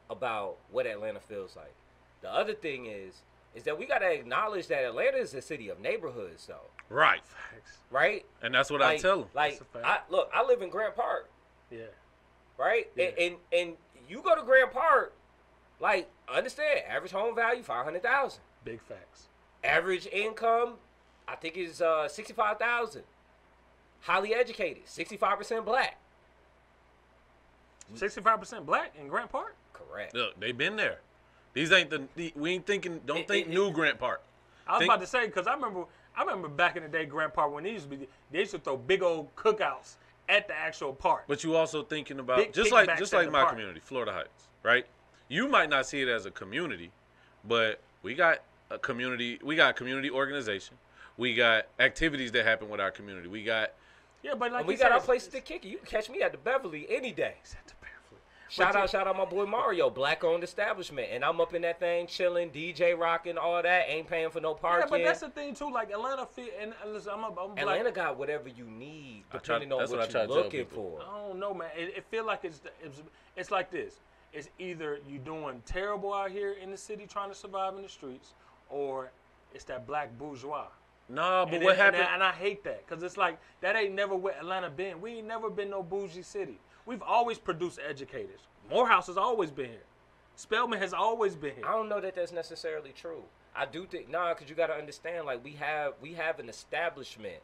about what Atlanta feels like. The other thing is that we got to acknowledge that Atlanta is a city of neighborhoods, though. Right. Right? And that's what I tell them. Like, I live in Grant Park. Yeah. Right? Yeah. And you go to Grant Park, like, understand, average home value, $500,000. Big facts. Average income, I think, is $65,000. Highly educated, 65% black. 65% black in Grant Park? Correct. Look, they been there. These ain't we ain't thinking. Don't think new Grant Park. I was about to say, because I remember back in the day, Grant Park, when they used to throw big old cookouts at the actual park. But you also thinking about Big just like my park. community, Florida Heights, right? You might not see it as a community, but we got a community organization. We got activities that happen with our community. We got but like we got our places to kick it. You can catch me at the Beverly any day. Shout out my boy Mario, black-owned establishment, and I'm up in that thing chilling, DJ rocking, all that. Ain't paying for no parking. Yeah, but that's the thing too. Like Atlanta, and listen, I'm Atlanta got whatever you need, depending on what you're looking for. I don't know, man. It feel like it's like this. It's either you doing terrible out here in the city trying to survive in the streets, or it's that black bourgeois. No, but what happened? And I hate that, because it's like that ain't never what Atlanta been. We ain't never been no bougie city. We've always produced educators. Morehouse has always been here. Spelman has always been here. I don't know that that's necessarily true. I do think because you got to understand, like we have an establishment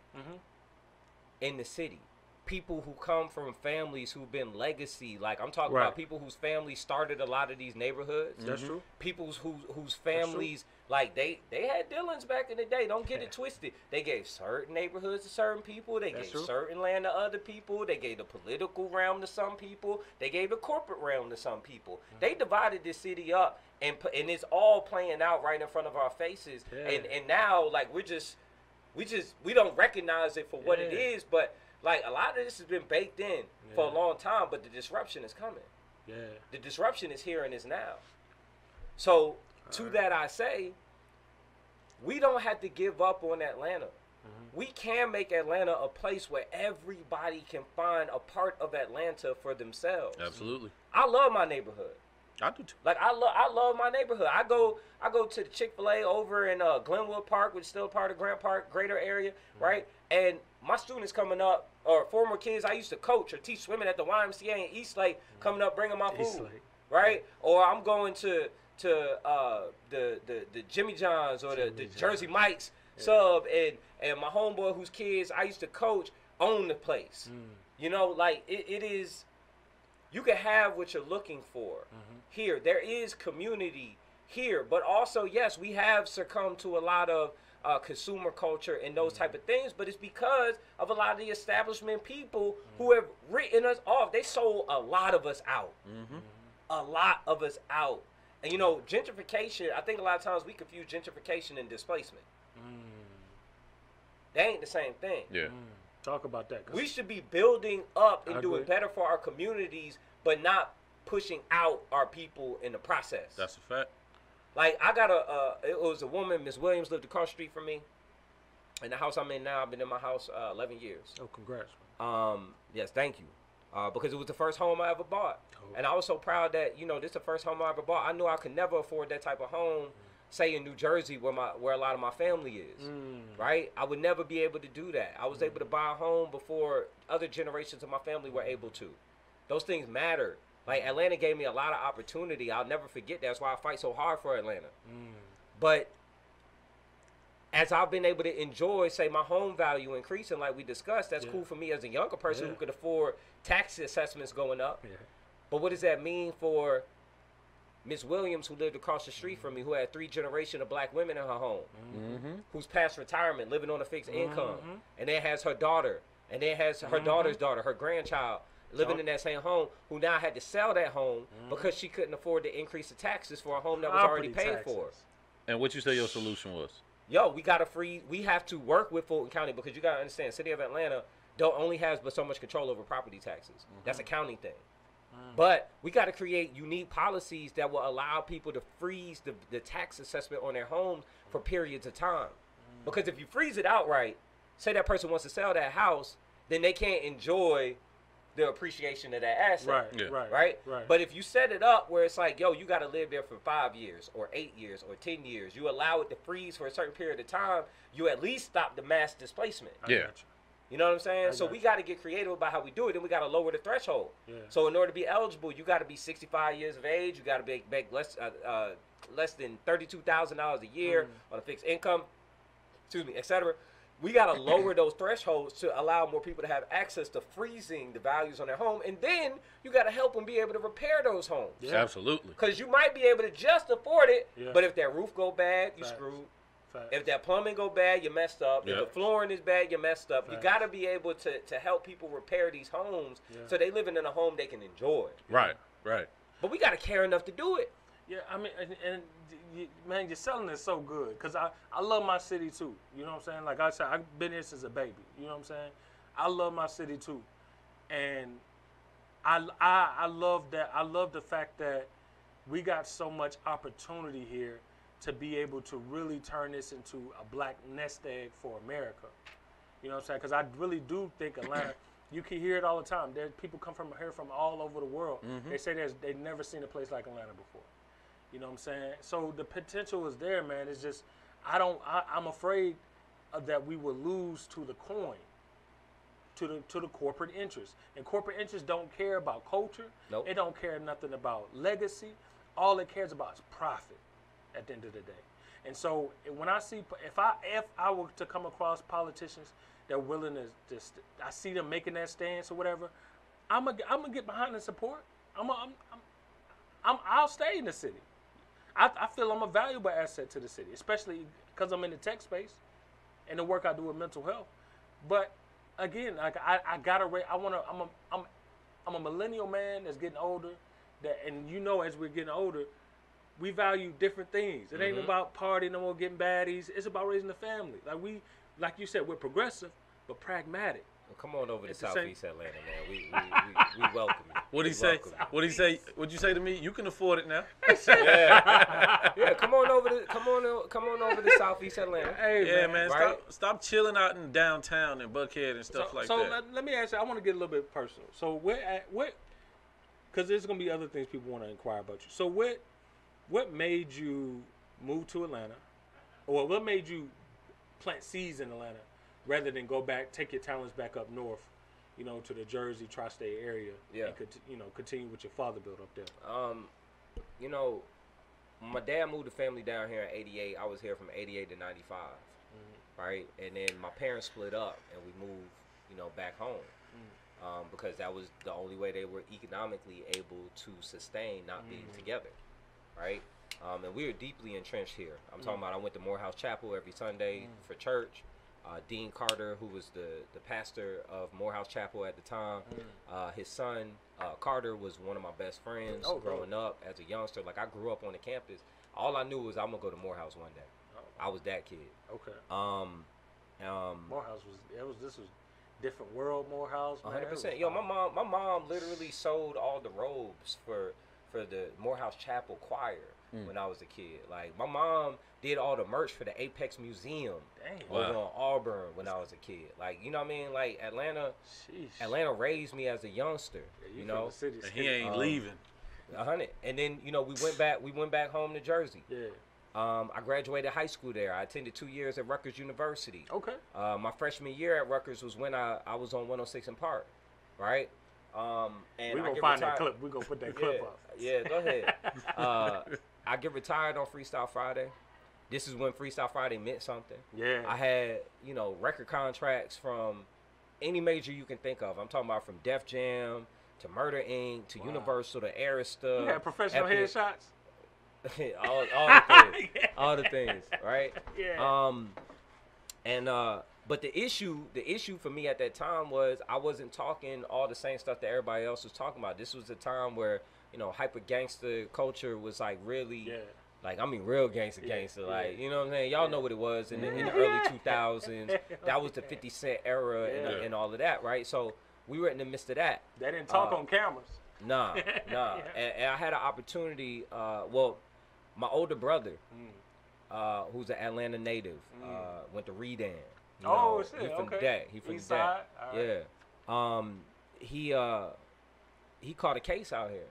in the city. People who come from families who've been legacy. Like I'm talking about people whose families started a lot of these neighborhoods. That's true. People whose families, like they had Dillons back in the day. Don't get it twisted. They gave certain neighborhoods to certain people. They gave certain land to other people. They gave the political realm to some people. They gave the corporate realm to some people. They divided this city up, and it's all playing out right in front of our faces. Yeah. And now, like we don't recognize it for what it is, but. Like, a lot of this has been baked in for a long time, but the disruption is coming. Yeah. The disruption is here and is now. So, that I say, we don't have to give up on Atlanta. We can make Atlanta a place where everybody can find a part of Atlanta for themselves. Absolutely. I love my neighborhood. I do too. Like I love my neighborhood. I go to the Chick-fil-A over in Glenwood Park, which is still part of Grant Park, greater area, right? And my students coming up, or former kids I used to coach or teach swimming at the YMCA in Eastlake, coming up bringing my food, right? Or I'm going to the Jimmy John's or the Jersey Mike's sub, and my homeboy whose kids I used to coach own the place. You know, like it is. You can have what you're looking for here. There is community here, but also, yes, we have succumbed to a lot of consumer culture and those type of things, but it's because of a lot of the establishment people who have written us off. They sold a lot of us out. A lot of us out. And, you know, gentrification, I think a lot of times we confuse gentrification and displacement. They ain't the same thing. Yeah. Talk about that. We should be building up and doing better for our communities, but not pushing out our people in the process. That's a fact. Like, I got it was a woman, Miss Williams, lived across the street from me. In the house I'm in now, I've been in my house 11 years. Oh, congrats. Yes, thank you. Because it was the first home I ever bought. And I was so proud that, you know, this is the first home I ever bought. I knew I could never afford that type of home, say in New Jersey, where a lot of my family is, right? I would never be able to do that. I was able to buy a home before other generations of my family were able to. Those things matter. Like, Atlanta gave me a lot of opportunity. I'll never forget that. That's why I fight so hard for Atlanta. But as I've been able to enjoy, say, my home value increasing like we discussed, that's cool for me as a younger person who could afford tax assessments going up. But what does that mean for Miss Williams, who lived across the street from me, who had 3 generations of black women in her home, who's past retirement, living on a fixed income, and then has her daughter, and then has her daughter's daughter, her grandchild, living in that same home, who now had to sell that home because she couldn't afford to increase the taxes for a home that was already paid for. And what you say your solution was? yo, we got to we have to work with Fulton County, because you got to understand, city of Atlanta don't only has but so much control over property taxes. That's a county thing. But we got to create unique policies that will allow people to freeze the tax assessment on their homes for periods of time. Because if you freeze it outright, say that person wants to sell that house, then they can't enjoy the appreciation of that asset. Right? But if you set it up where it's like, yo, you got to live there for 5 years or 8 years or 10 years, you allow it to freeze for a certain period of time, you at least stop the mass displacement. You know what I'm saying? So we got to get creative about how we do it. Then we got to lower the threshold. So in order to be eligible, you got to be 65 years of age. You got to make less than $32,000 a year on a fixed income, etc. We got to lower those thresholds to allow more people to have access to freezing the values on their home. And then you got to help them be able to repair those homes. Absolutely. Because you might be able to just afford it, but if that roof go bad, you screwed. If that plumbing go bad, you messed up. If the flooring is bad, you messed up. You got to be able to help people repair these homes so they living in a home they can enjoy. Right. But we got to care enough to do it. Yeah, I mean, and man, you're selling it so good, because I love my city too. You know what I'm saying? Like I said, I've been here since a baby. You know what I'm saying? I love my city too. And I love that. I love the fact that we got so much opportunity here to be able to really turn this into a black nest egg for America. You know what I'm saying? Because I really do think Atlanta, you can hear it all the time. There, people come from here from all over the world. They say they've never seen a place like Atlanta before. You know what I'm saying? So the potential is there, man. It's just, I'm afraid that we will lose to the coin, to the corporate interests. And corporate interests don't care about culture. Nope. They don't care nothing about legacy. All it cares about is profit at the end of the day. And so when I see, if I were to come across politicians that are willing to just, I see them making that stance or whatever, I'm gonna get behind and support. I'll stay in the city. I feel I'm a valuable asset to the city, especially because I'm in the tech space and the work I do with mental health. But again, like I gotta, I'm a millennial man that's getting older. And you know, as we're getting older, we value different things. It ain't about partying no more, getting baddies. It's about raising a family. Like you said, we're progressive but pragmatic. Well, come on over to Southeast Atlanta, man. We welcome you. What'd he say? What'd he say? What'd you say to me? You can afford it now. Yeah. Come on over to Southeast Atlanta. Hey, man. Right? Stop chilling out in downtown and Buckhead and stuff like that. So let me ask you. I want to get a little bit personal. So because there's gonna be other things people want to inquire about you. So what made you move to Atlanta, or what made you plant seeds in Atlanta rather than go back, take your talents back up north, to the Jersey tri-state area, and continue what your father built up there? My dad moved the family down here in '88. I was here from '88 to '95, right? And then my parents split up, and we moved, back home. Because that was the only way they were economically able to sustain not being together, right? And we were deeply entrenched here. I'm talking about I went to Morehouse Chapel every Sunday for church. Dean Carter, who was the pastor of Morehouse Chapel at the time, his son, Carter, was one of my best friends growing up as a youngster. Like, I grew up on the campus. All I knew was I'm going to go to Morehouse one day. I was that kid. Okay. Morehouse this was different world, Morehouse. 100%. Yo, my mom literally sold all the robes for the Morehouse Chapel choir when I was a kid. Like, my mom did all the merch for the Apex Museum over on Auburn when I was a kid. Like, you know what I mean? Like, Atlanta raised me as a youngster. Yeah, city. And he ain't leaving. 100. And then we went back home to Jersey. Yeah. I graduated high school there. I attended 2 years at Rutgers University. Okay. My freshman year at Rutgers was when I was on 106 in Park, right? And we're going to find that clip. We're going to put that clip up. Yeah, go ahead. I get retired on Freestyle Friday. This is when Freestyle Friday meant something. Yeah. I had, record contracts from any major you can think of. I'm talking about from Def Jam to Murder Inc. to Universal to Arista. You had professional headshots? all the things, right? Yeah. But the issue for me at that time was I wasn't talking all the same stuff that everybody else was talking about. This was a time where hyper gangster culture was like really Like, I mean, real gangster. Like, you know what I'm saying? Y'all know what it was in the early 2000s. That was the 50 Cent era and all of that, right? So we were in the midst of that. They didn't talk on cameras. Nah. And I had an opportunity. Well, my older brother, who's an Atlanta native, went to Redan. Shit. He from okay. that. He from East that. side. All right. Yeah. He caught a case out here.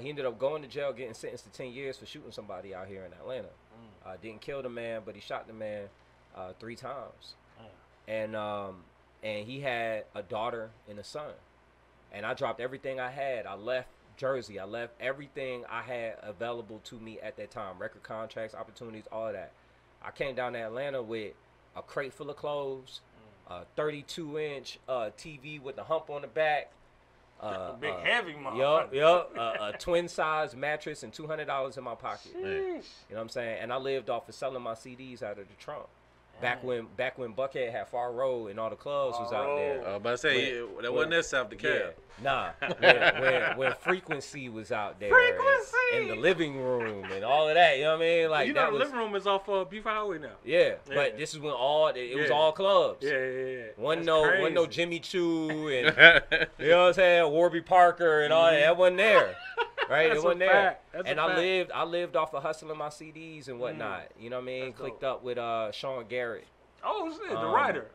He ended up going to jail, getting sentenced to 10 years for shooting somebody out here in Atlanta. Didn't kill the man, but he shot the man 3 times. And he had a daughter and a son. And I dropped everything I had. I left Jersey. I left everything I had available to me at that time. Record contracts, opportunities, all of that. I came down to Atlanta with a crate full of clothes, a 32-inch TV with the hump on the back. Big heavy mom. Yup. A twin-size mattress and $200 in my pocket. You know what I'm saying? And I lived off of selling my CDs out of the trunk. Back when Buckhead had Far Road and all the clubs was out there. I was about to say, that wasn't that South DeKalb. Yeah, nah. when Frequency was out there. In the living room and all of that. You know what I mean? Like, the living room is off Buford Highway now. Yeah, but this is when it was all clubs. Yeah. Wasn't no Jimmy Choo and, you know what I'm saying, Warby Parker and all that. That wasn't there. Right? It wasn't there. And I lived off of hustling my CDs and whatnot. You know what I mean? Clicked up with Sean Garrett. Oh, shit, the writer.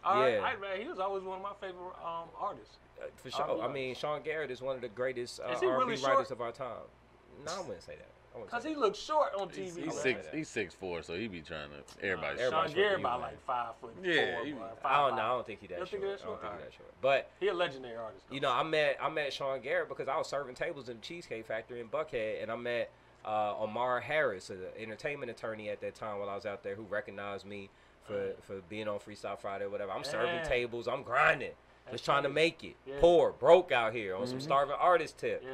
He was always one of my favorite artists. For sure. I mean, Sean Garrett is one of the greatest R&B writers of our time. No, I wouldn't say that. Because he looks short on TV. He's 6'4", so he be trying to everybody. Sean Garrett about like 5 foot. Yeah, I don't think he that short. I don't think he that short. But he a legendary artist. Though. You know, I met Sean Garrett because I was serving tables in the Cheesecake Factory in Buckhead, and I met Omar Harris, an entertainment attorney at that time while I was out there, who recognized me for being on Freestyle Friday or whatever. I'm serving tables. I'm grinding. Just trying to make it. Poor, broke out here on some starving artist tip.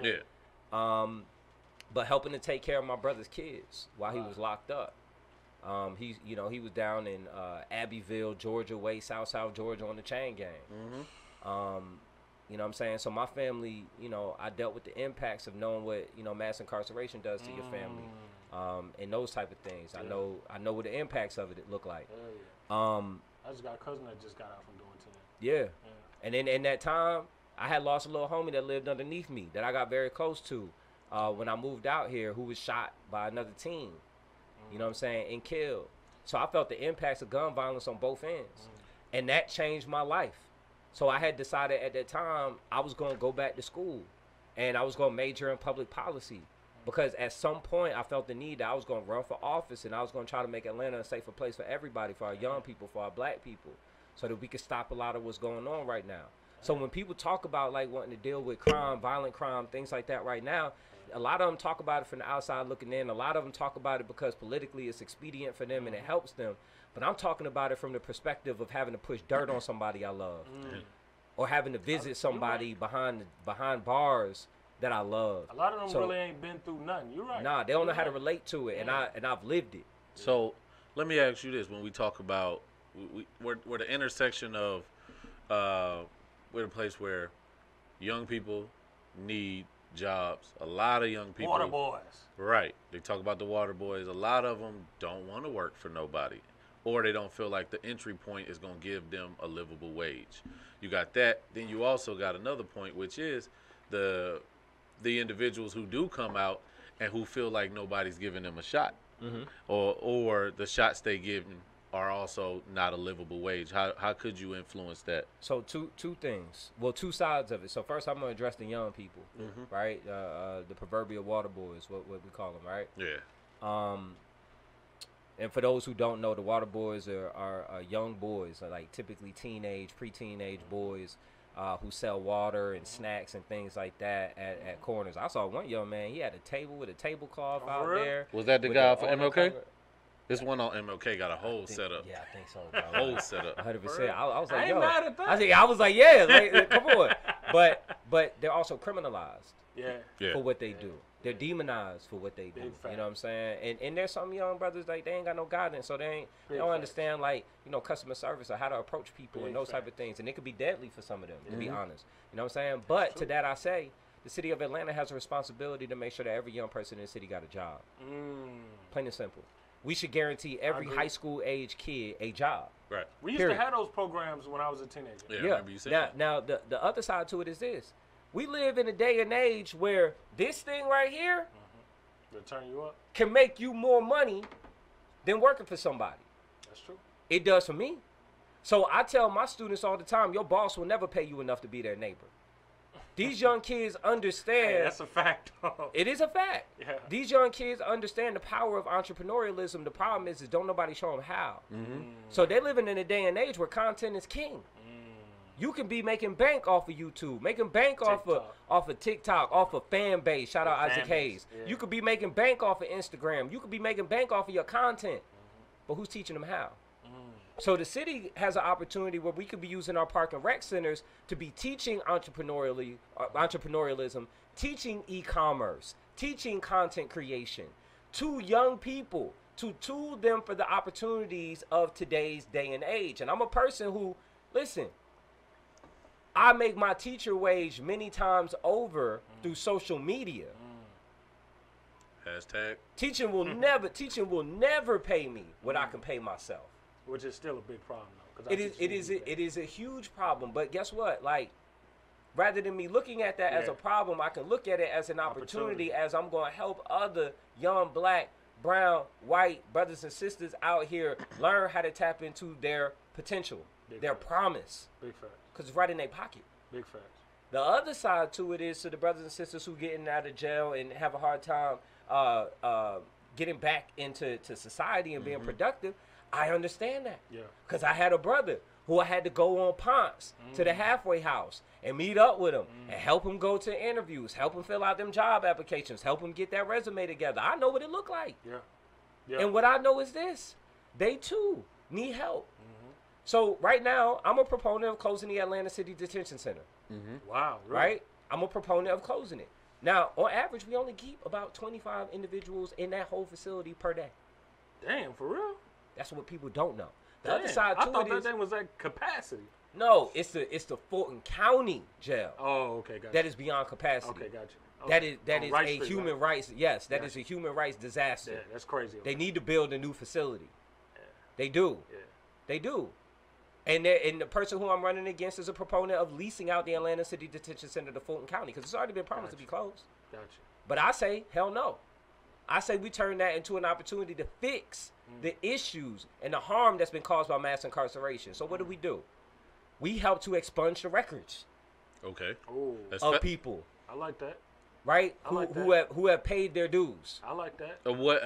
But helping to take care of my brother's kids while he was locked up. He was down in Abbeville, Georgia, South Georgia on the chain gang. You know what I'm saying? So my family, I dealt with the impacts of knowing what, mass incarceration does to your family. And those type of things. I know what the impacts of it look like. I just got a cousin that just got out from doing 10. Yeah. And then in that time, I had lost a little homie that lived underneath me that I got very close to. When I moved out here, who was shot by another team, you know what I'm saying, and killed. So I felt the impacts of gun violence on both ends. And that changed my life. So I had decided at that time I was going to go back to school and I was going to major in public policy because at some point I felt the need that I was going to run for office and I was going to try to make Atlanta a safer place for everybody, for our young people, for our black people, so that we could stop a lot of what's going on right now. So when people talk about like wanting to deal with crime, violent crime, things like that right now, a lot of them talk about it from the outside looking in. A lot of them talk about it because politically it's expedient for them and it helps them. But I'm talking about it from the perspective of having to push dirt on somebody I love, or having to visit somebody behind bars that I love. A lot of them really ain't been through nothing. You're right. Nah, they don't know how to relate to it, and I've lived it. So let me ask you this: when we talk about we're the intersection of we're the place where young people need jobs. A lot of young people. Water boys. Right. They talk about the water boys. A lot of them don't want to work for nobody, or they don't feel like the entry point is going to give them a livable wage. You got that. Then you also got another point, which is the individuals who do come out and who feel like nobody's giving them a shot, or the shots they give are also not a livable wage. How could you influence that? So two things. Well, two sides of it. So first, I'm gonna address the young people, right? The proverbial water boys, what we call them, right? Yeah. And for those who don't know, the water boys are young boys, like typically pre-teenage boys, who sell water and snacks and things like that at corners. I saw one young man. He had a table with a tablecloth out there. Was that the guy for MLK? This one on MLK got a whole setup. Yeah, I think so. Bro. Whole setup. 100%. I was like, I ain't yo. mad at that. I was like, yeah, like, come on. But they're also criminalized for what they do. They're demonized for what they do. You know what I'm saying? And there's some young brothers like they ain't got no guidance, so they don't understand like customer service or how to approach people and those type of things. And it could be deadly for some of them, to be honest. You know what I'm saying? But to that I say, the city of Atlanta has a responsibility to make sure that every young person in the city got a job. Plain and simple. We should guarantee every high school age kid a job. Right. We used to have those programs when I was a teenager. Yeah. I remember you saying that. Now the other side to it is this. We live in a day and age where this thing right here They'll turn you up. can make you more money than working for somebody. That's true. It does for me. So I tell my students all the time, your boss will never pay you enough to be their neighbor. These young kids understand. Hey, that's a fact. It is a fact. Yeah. These young kids understand the power of entrepreneurialism. The problem is don't nobody show them how. So they're living in a day and age where content is king. You can be making bank off of YouTube, making bank off of TikTok, off of fan base. Shout out Isaac Hayes. Yeah. You could be making bank off of Instagram. You could be making bank off of your content. But who's teaching them how? So the city has an opportunity where we could be using our park and rec centers to be teaching entrepreneurialism, teaching e-commerce, teaching content creation to young people, to tool them for the opportunities of today's day and age. And I'm a person who, listen, I make my teacher wage many times over through social media. Hashtag. Teaching will never pay me what I can pay myself. Which is still a big problem, though. It is a huge problem. But guess what? Like, rather than me looking at that as a problem, I can look at it as an opportunity as I'm going to help other young black, brown, white brothers and sisters out here learn how to tap into their potential, their promise. Big fact. Because it's right in their pocket. Big fact. The other side to it is to the brothers and sisters who getting out of jail and have a hard time getting back into society and being productive. I understand that. Yeah. Because I had a brother who I had to go on Ponce to the halfway house and meet up with him and help him go to interviews, help him fill out them job applications, help him get that resume together. I know what it looked like. Yeah. And what I know is this. They, too, need help. So right now, I'm a proponent of closing the Atlanta City Detention Center. Wow. Really? Right? I'm a proponent of closing it. Now, on average, we only keep about 25 individuals in that whole facility per day. Damn, for real? That's what people don't know. The other side to I thought it is, that thing was at capacity. No, it's the Fulton County jail. Oh, okay, gotcha. That is beyond capacity. Okay, gotcha. Okay. That is a human rights. Yes, that is a human rights disaster. Yeah, that's crazy. They need to build a new facility. Yeah. They do. Yeah. They do. And the person who I'm running against is a proponent of leasing out the Atlanta City Detention Center to Fulton County because it's already been promised to be closed. Gotcha. But I say, hell no. I say we turn that into an opportunity to fix the issues and the harm that's been caused by mass incarceration. So what do? We help to expunge the records. Okay. Of people. I like that. Right? Who have paid their dues. I like that.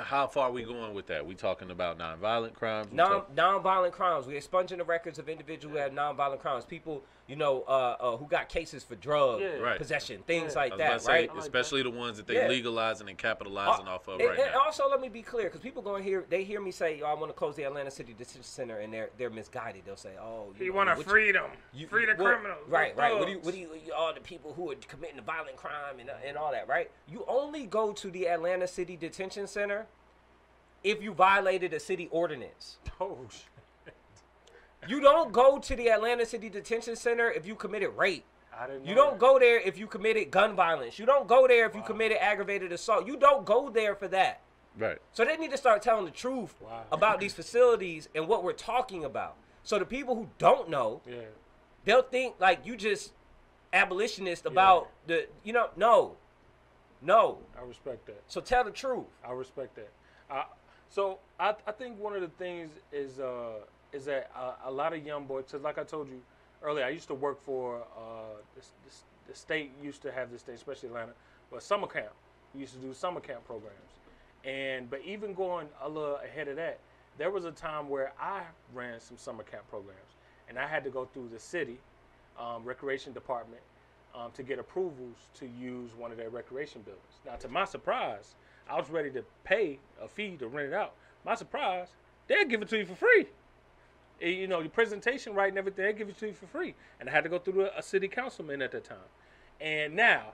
How far are we going with that? We talking about nonviolent crimes? Nonviolent crimes. We're expunging the records of individuals who have nonviolent crimes. People, who got cases for drug possession, things like that, right? Especially the ones that they legalizing and capitalizing off of right now. And also, let me be clear, because people they hear me say, I want to close the Atlanta City Detention Center, and they're misguided. They'll say, you want to free them, free the criminals, right? What do you all the people who are committing the violent crime and all that, right? You only go to the Atlanta City Detention Center if you violated a city ordinance. Oh, shit. You don't go to the Atlanta City Detention Center if you committed rape. You don't go there if you committed gun violence. You don't go there if you committed aggravated assault. You don't go there for that. Right. So they need to start telling the truth about these facilities and what we're talking about. So the people who don't know, they'll think like you just abolitionist about no. I respect that. So tell the truth. I respect that. So I think one of the things is that a lot of young boys, because like I told you earlier, I used to work for the state used to have this thing, especially Atlanta, but summer camp. We used to do summer camp programs. But even going a little ahead of that, there was a time where I ran some summer camp programs, and I had to go through the city recreation department to get approvals to use one of their recreation buildings. Now, to my surprise, I was ready to pay a fee to rent it out. My surprise, they'd give it to you for free. Your presentation, right, and everything, they give it to you for free. And I had to go through a city councilman at that time. And now,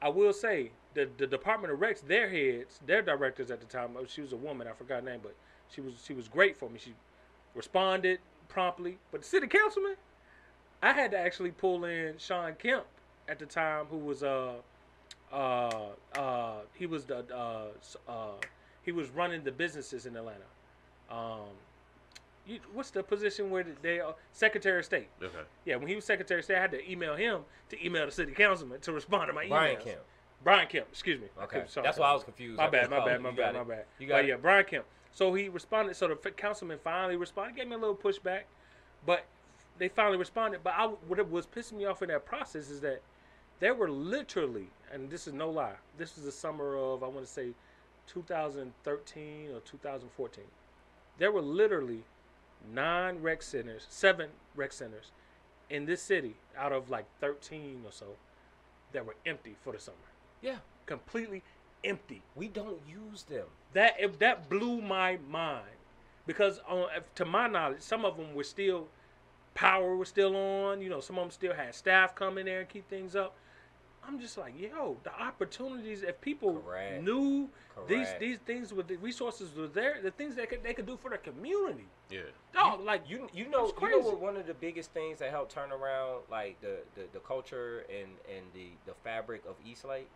I will say, the Department of Recs, their heads, their directors at the time, she was a woman, I forgot her name, but she was great for me. She responded promptly. But the city councilman, I had to actually pull in Sean Kemp at the time, who was He was he was running the businesses in Atlanta. What's the position where they Secretary of State? Okay. Yeah, when he was Secretary of State, I had to email him to email the city councilman to respond to my Brian emails. Kemp. Brian Kemp, excuse me. Okay, Sorry, that's why I was confused. My bad. You got it. Yeah, Brian Kemp. So he responded. So the councilman finally responded. Gave me a little pushback, but they finally responded. But what was pissing me off in that process is that there were literally, and this is no lie, this was the summer of, I want to say, 2013 or 2014. There were literally 7 rec centers in this city out of like 13 or so that were empty for the summer. Yeah. Completely empty. We don't use them. That blew my mind because to my knowledge, some of them were still, power was still on. You know, some of them still had staff come in there and keep things up. I'm just like, yo, the opportunities, if people knew these things with the resources were there, the things they could do for their community. Yeah. Dog, like you know what one of the biggest things that helped turn around like the culture and the fabric of Eastlake?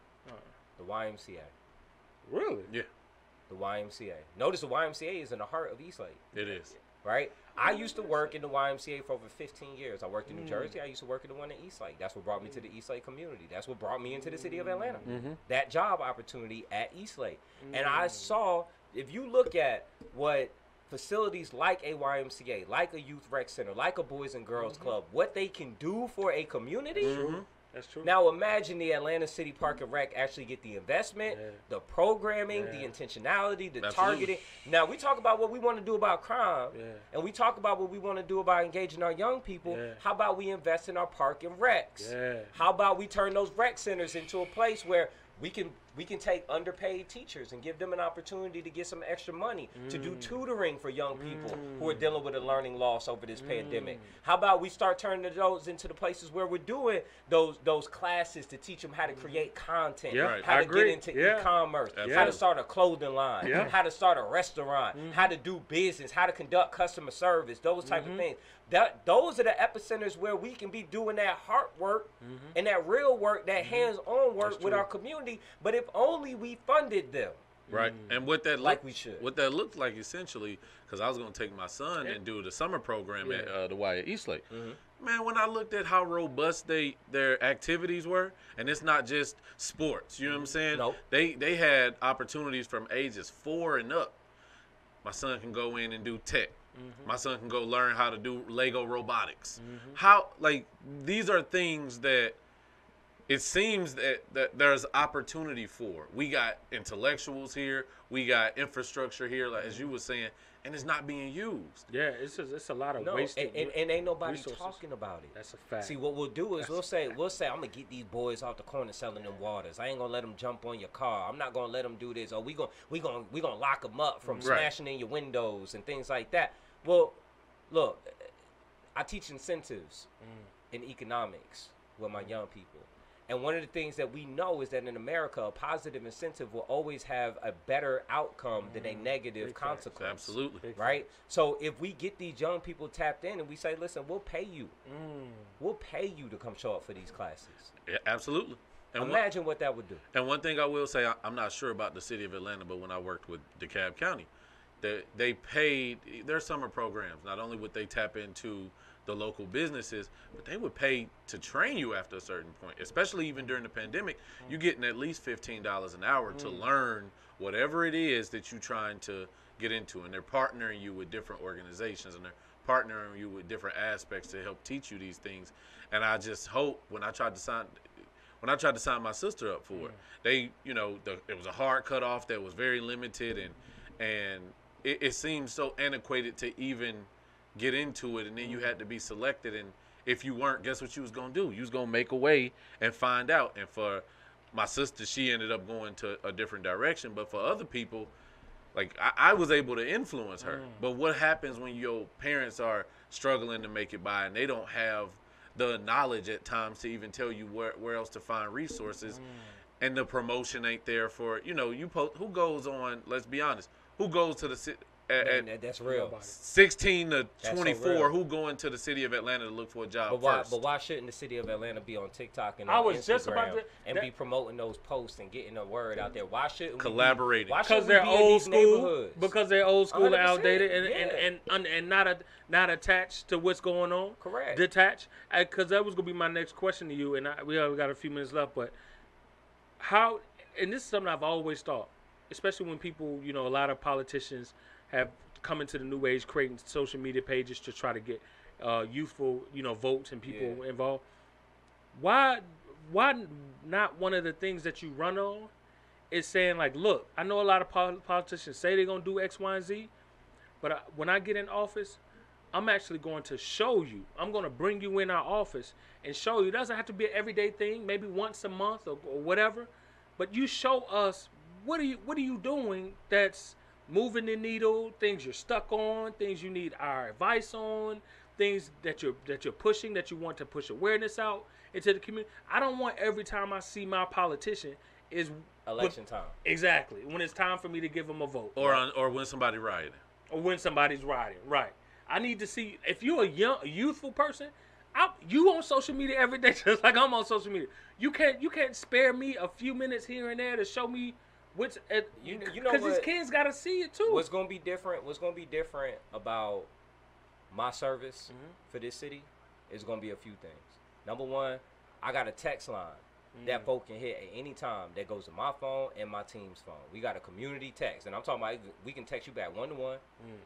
The YMCA. Really? Yeah. The YMCA. Notice the YMCA is in the heart of Eastlake. It is. Right? I used to work in the YMCA for over 15 years. I worked in New Jersey. I used to work in the one in Eastlake. That's what brought me to the Eastlake community. That's what brought me into the city of Atlanta. That job opportunity at Eastlake. And I saw, if you look at what facilities like a YMCA, like a youth rec center, like a Boys and Girls Club, what they can do for a community. That's true. Now imagine the Atlanta City Park and Rec actually get the investment, the programming, the intentionality, the targeting. Now we talk about what we want to do about crime, and we talk about what we want to do about engaging our young people. How about we invest in our park and recs? How about we turn those rec centers into a place where we can take underpaid teachers and give them an opportunity to get some extra money to do tutoring for young people who are dealing with a learning loss over this pandemic. How about we start turning those into the places where we're doing those classes to teach them how to create content, how to get into e-commerce, how to start a clothing line, how to start a restaurant, how to do business, how to conduct customer service, those type of things. Those are the epicenters where we can be doing that heart work and that real work, that hands-on work with our community. But if only we funded them. Right. And what that like we should. What that looked like essentially, because I was going to take my son and do the summer program at the Y at Eastlake. Man, when I looked at how robust their activities were, and it's not just sports, you know what I'm saying? Nope. They had opportunities from ages 4 and up. My son can go in and do tech. My son can go learn how to do Lego robotics. These are things that it seems that there's opportunity for. We got intellectuals here. We got infrastructure here, like as you were saying, and it's not being used. Yeah, it's a lot of wasted and ain't nobody talking about it. That's a fact. See, what we'll do is we'll say I'm gonna get these boys off the corner selling them waters. I ain't gonna let them jump on your car. I'm not gonna let them do this. Or we gonna lock them up from smashing in your windows and things like that. Well, look, I teach incentives in economics with my young people. And one of the things that we know is that in America, a positive incentive will always have a better outcome than a negative consequence. Absolutely. Right? So if we get these young people tapped in and we say, listen, we'll pay you. We'll pay you to come show up for these classes. Yeah, absolutely. And imagine what that would do. And one thing I will say, I'm not sure about the city of Atlanta, but when I worked with DeKalb County, they paid their summer programs. Not only would they tap into the local businesses, but they would pay to train you after a certain point, especially even during the pandemic. You're getting at least $15 an hour to learn whatever it is that you're trying to get into. And they're partnering you with different organizations, and they're partnering you with different aspects to help teach you these things. And I just hope when I tried to sign my sister up for it, it was a hard cutoff that was very limited, and it seemed so antiquated to even get into it, and then you had to be selected, and if you weren't, guess what you was gonna do? You was gonna make a way and find out. And for my sister, she ended up going to a different direction, but for other people, like I was able to influence her. But what happens when your parents are struggling to make it by and they don't have the knowledge at times to even tell you where else to find resources, and the promotion ain't there for who goes on, let's be honest, who goes to the That's real. 16 to 24 so real. who going to the city of Atlanta to look for a job first. But why shouldn't the city of Atlanta be on TikTok and I on was Instagram just about to, and be promoting those posts and getting the word out there? Why shouldn't collaborating? Because they're old school. Because they're old school and outdated and not attached to what's going on. Correct. Detached. Because that was gonna be my next question to you, and we only got a few minutes left. But how? And this is something I've always thought, especially when people, a lot of politicians have come into the new age, creating social media pages to try to get youthful, votes and people involved. Why not one of the things that you run on is saying, like, look, I know a lot of politicians say they're going to do X, Y, and Z, but when I get in office, I'm actually going to show you. I'm going to bring you in our office and show you. It doesn't have to be an everyday thing, maybe once a month or whatever, but you show us what are you doing that's moving the needle, things you're stuck on, things you need our advice on, things that you're pushing, that you want to push awareness out into the community. I don't want every time I see my politician is election time. Exactly. When it's time for me to give them a vote. Or when somebody rioting. Or when somebody's riding, right. I need to see, if you're a youthful person, you on social media every day just like I'm on social media. You can't spare me a few minutes here and there to show me what's because these kids gotta see it too. What's gonna be different about my service for this city is gonna be a few things. Number one, I got a text line that folk can hit at any time that goes to my phone and my team's phone. We got a community text, and I'm talking about we can text you back one-to-one.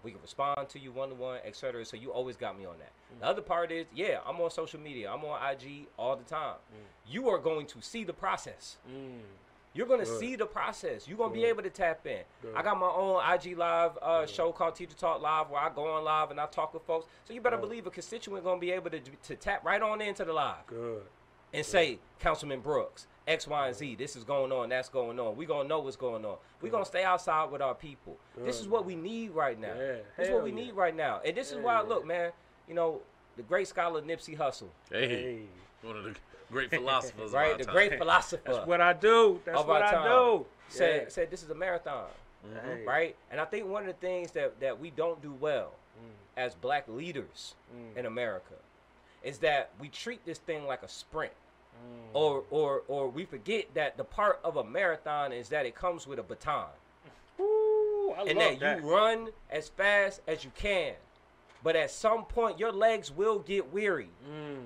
We can respond to you one-to-one, etc. So you always got me on that. The other part is, I'm on social media. I'm on IG all the time. You are going to see the process. You're going to see the process. You're going to be able to tap in. I got my own IG Live show called Teacher Talk Live where I go on live and I talk with folks. So you better believe a constituent going to be able to tap right on into the live. And say, Councilman Brooks, X, Y, and Z, this is going on, that's going on. We're going to know what's going on. We're going to stay outside with our people. This is what we need right now. This is what we need right now. And this is why, look, man, the great scholar Nipsey Hussle. Hey. One of the great philosophers right, the great philosopher. That's what I do. That's what I do. Said this is a marathon, right? And I think one of the things that we don't do well as black leaders in America is that we treat this thing like a sprint. Or we forget that the part of a marathon is that it comes with a baton. Ooh, I and love that you run as fast as you can. But at some point, your legs will get weary.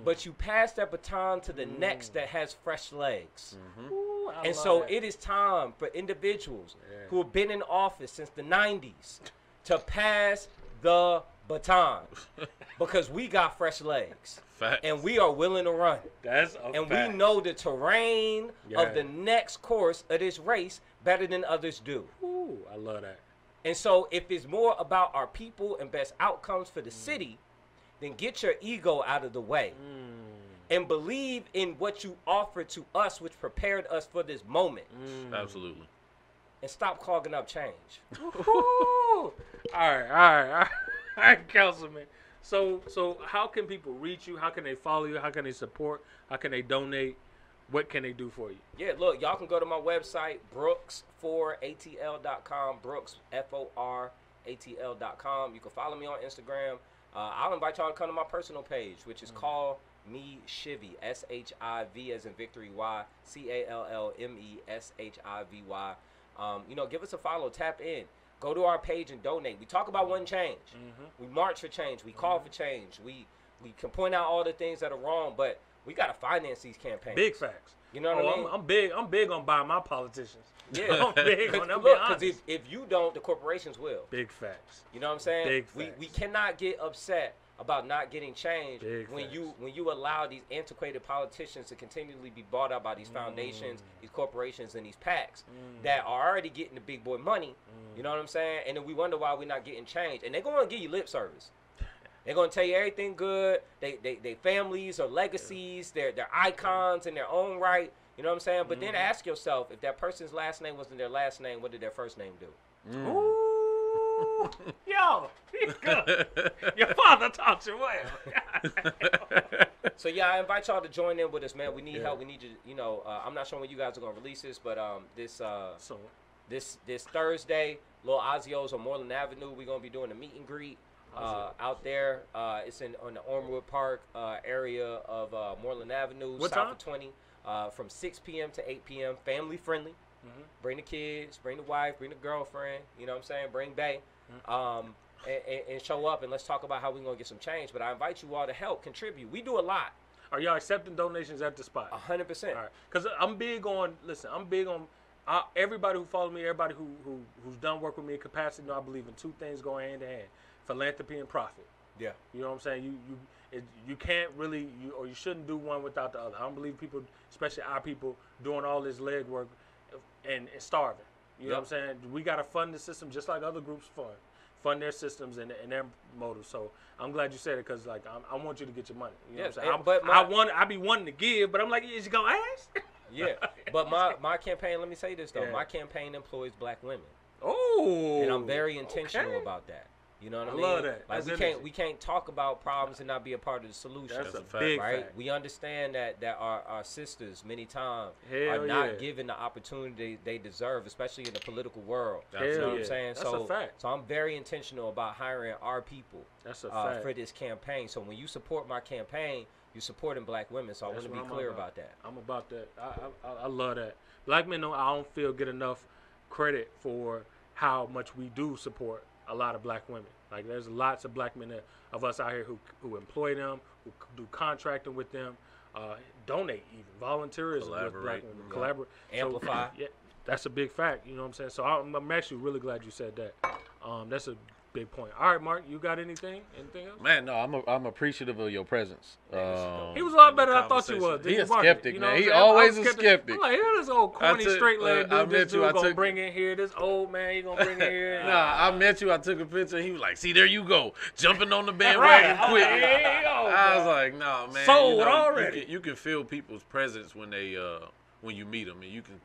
But you pass that baton to the next that has fresh legs. Ooh, and so it is time for individuals who have been in office since the 90s to pass the baton. Because we got fresh legs. Facts. And we are willing to run. That's a and fact. we know the terrain of the next course of this race better than others do. Ooh, I love that. And so if it's more about our people and best outcomes for the city, then get your ego out of the way. And believe in what you offered to us, which prepared us for this moment. Absolutely. And stop clogging up change. All right, Councilman. So how can people reach you? How can they follow you? How can they support? How can they donate? What can they do for you? Yeah, look, y'all can go to my website, brooks4atl.com, Brooks, FORATL.com. You can follow me on Instagram. I'll invite y'all to come to my personal page, which is Call Me Shivy, SHIV as in Victory, Y, CALLMESHIVY. Give us a follow, tap in. Go to our page and donate. We talk about one change. We march for change. We call for change. We can point out all the things that are wrong, but we got to finance these campaigns. Big facts. You know what I mean? I'm big on buying my politicians. Yeah. I'm big on them. Look, because if you don't, the corporations will. Big facts. You know what I'm saying? Big facts. We cannot get upset about not getting change when facts. you allow these antiquated politicians to continually be bought out by these foundations, these corporations, and these PACs that are already getting the big boy money. You know what I'm saying? And then we wonder why we're not getting change. And they're going to give you lip service. They're going to tell you everything good. They families or legacies. They're icons in their own right. You know what I'm saying? But then ask yourself, if that person's last name wasn't their last name, what did their first name do? Ooh. Yo, he's good. Your father taught you well. So, I invite y'all to join in with us, man. We need help. We need you, I'm not sure when you guys are going to release this, but this... this Thursday, Lil Ozios on Moreland Avenue. We're gonna be doing a meet and greet out there. It's on the Ormwood Park area of Moreland Avenue, what south time? of 20, from 6 p.m. to 8 p.m. Family friendly. Mm-hmm. Bring the kids, bring the wife, bring the girlfriend. You know what I'm saying? Bring Bae. And show up and let's talk about how we're gonna get some change. But I invite you all to help contribute. We do a lot. Are y'all accepting donations at the spot? 100%. All right. Because I'm big on. Listen, I'm big on. Everybody who follows me, everybody who's done work with me in capacity, know I believe in two things going hand in hand: philanthropy and profit. Yeah. You know what I'm saying? You can't really or you shouldn't do one without the other. I don't believe people, especially our people, doing all this leg work and starving. You know what I'm saying? We gotta fund the system just like other groups fund their systems and their motives. So I'm glad you said it because like I want you to get your money. You know what I'm saying? I be wanting to give, but I'm like, is you gonna ask? Yeah, but my campaign. Let me say this though. Yeah. My campaign employs black women. Oh, and I'm very intentional about that. You know what I mean? I love that. Like we can't talk about problems and not be a part of the solution. That's a big fact. We understand that our sisters many times are not given the opportunity they deserve, especially in the political world. You know what I'm saying? That's a fact. So I'm very intentional about hiring our people. That's a fact. For this campaign. So when you support my campaign, you're supporting black women. So I want to be clear about that. I'm about that. I love that. Black men, I don't feel get enough credit for how much we do support a lot of black women. Like there's lots of black men of us out here who employ them, who do contracting with them, donate even, volunteerism with black women, collaborate, amplify. So, yeah, that's a big fact. You know what I'm saying? So I'm actually really glad you said that. That's a big point. All right, Mark, you got anything? Anything else? Man, no, I'm appreciative of your presence. He was a lot better than I thought he was. He a skeptic, you know, man. He always a skeptic. I'm like, here this old corny straight leg dude. This dude gonna bring in here. This old man, he gonna bring in here. Nah, I met you. I took a picture. He was like, see, there you go, jumping on the bandwagon quick. I was like, nah, man. Sold already. You can feel people's presence when you meet them, and you can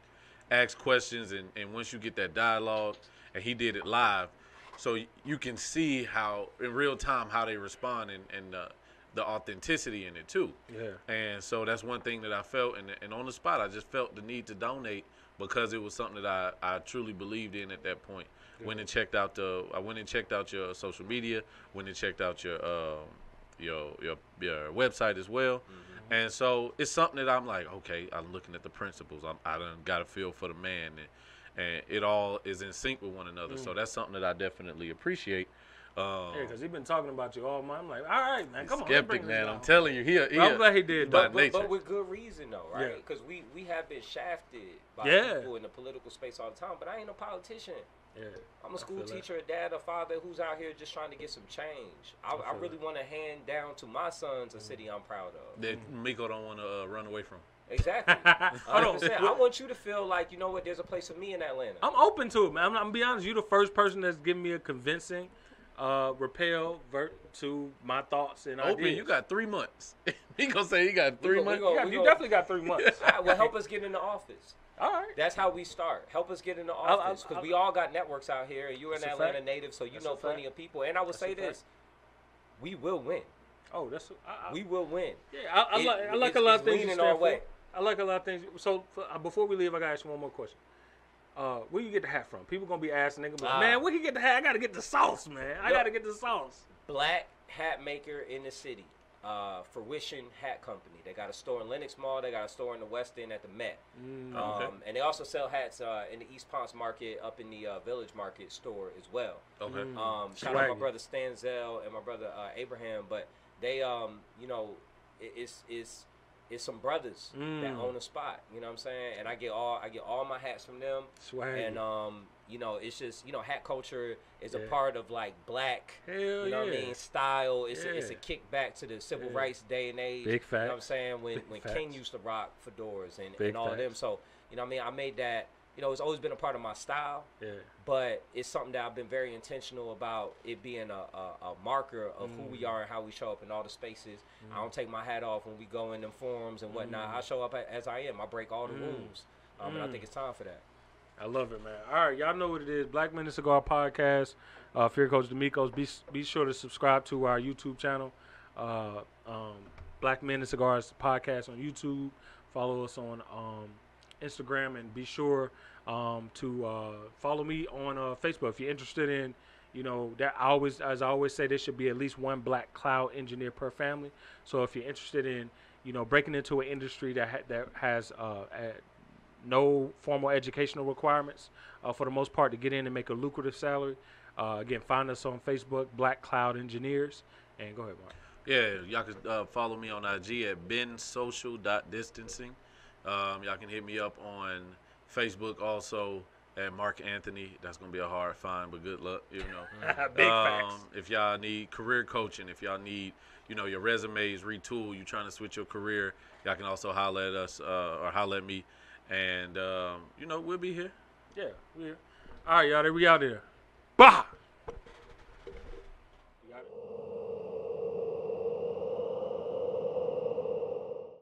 ask questions, and once you get that dialogue, and he did it live. So you can see how, in real time, how they respond and the authenticity in it, too. Yeah. And so that's one thing that I felt. And on the spot, I just felt the need to donate because it was something that I truly believed in at that point. Yeah. I went and checked out your social media, went and checked out your website as well. Mm-hmm. And so it's something that I'm like, okay, I'm looking at the principles. I done got a feel for the man. And it all is in sync with one another. So that's something that I definitely appreciate. Yeah, because he's been talking about you all month. I'm like, all right, man, come on. Skeptic, man. I'm telling you. I'm glad he did. But with good reason, though, right? Because we have been shafted by people in the political space all the time. But I ain't no politician. Yeah, I'm a school teacher, a dad, a father who's out here just trying to get some change. I really want to hand down to my sons a city I'm proud of. That Miko don't want to run away from. Exactly. 100%. I want you to feel like, you know what, there's a place for me in Atlanta. I'm open to it, man. I'm gonna be honest. You're the first person that's given me a convincing repel to my thoughts and ideas. Open, you got 3 months. He gonna say he got 3 months. You definitely got 3 months. Well, help us get in the office. All right. That's how we start. Help us get in the office because we all got networks out here. And you're an Atlanta native, so you know plenty of people. And I would say this: we will win. Oh, we will win. Yeah, I like a lot of things you stand for. I like a lot of things. So before we leave, I gotta ask you one more question. Where you get the hat from? People gonna be asking, nigga, like, man, where you get the hat? I gotta get the sauce, man. I gotta get the sauce. Black hat maker in the city. Fruition Hat Company. They got a store in Lenox Mall. They got a store in the West End at the Met. And they also sell hats in the East Ponce Market, up in the Village Market store as well. Okay. Shout out my brother Stanzel and my brother Abraham. But they, you know, it's some brothers that own a spot. You know what I'm saying? And I get all my hats from them. Swag. And you know, it's just, you know, hat culture is a part of like black, Hell you know what I mean, style. It's a kickback to the civil rights day and age. Big facts. You know what I'm saying? When King used to rock fedoras and all of them. So, you know what I mean? I made that, you know, it's always been a part of my style. Yeah. But it's something that I've been very intentional about it being a marker of who we are and how we show up in all the spaces. I don't take my hat off when we go in them forums and whatnot. I show up as I am. I break all the rules. And I think it's time for that. I love it, man. All right, y'all know what it is. Black Men And Cigar Podcast. Fear Coach D'Amico's. Be sure to subscribe to our YouTube channel. Black Men And Cigars Podcast on YouTube. Follow us on Instagram, and be sure to follow me on Facebook if you're interested in. That as I always say, there should be at least one black cloud engineer per family. So if you're interested in, breaking into an industry that has no formal educational requirements for the most part to get in and make a lucrative salary, again, find us on Facebook, Black Cloud Engineers. And go ahead, Mark. Yeah, y'all can follow me on IG at bensocial.distancing. Y'all can hit me up on Facebook also at Mark Anthony. That's going to be a hard find, but good luck, Big facts. If y'all need career coaching, if y'all need, your resumes retooled, you trying to switch your career, y'all can also holler at us or holler at me. And, we'll be here. Yeah, we're here. All right, y'all, we out there. Bah!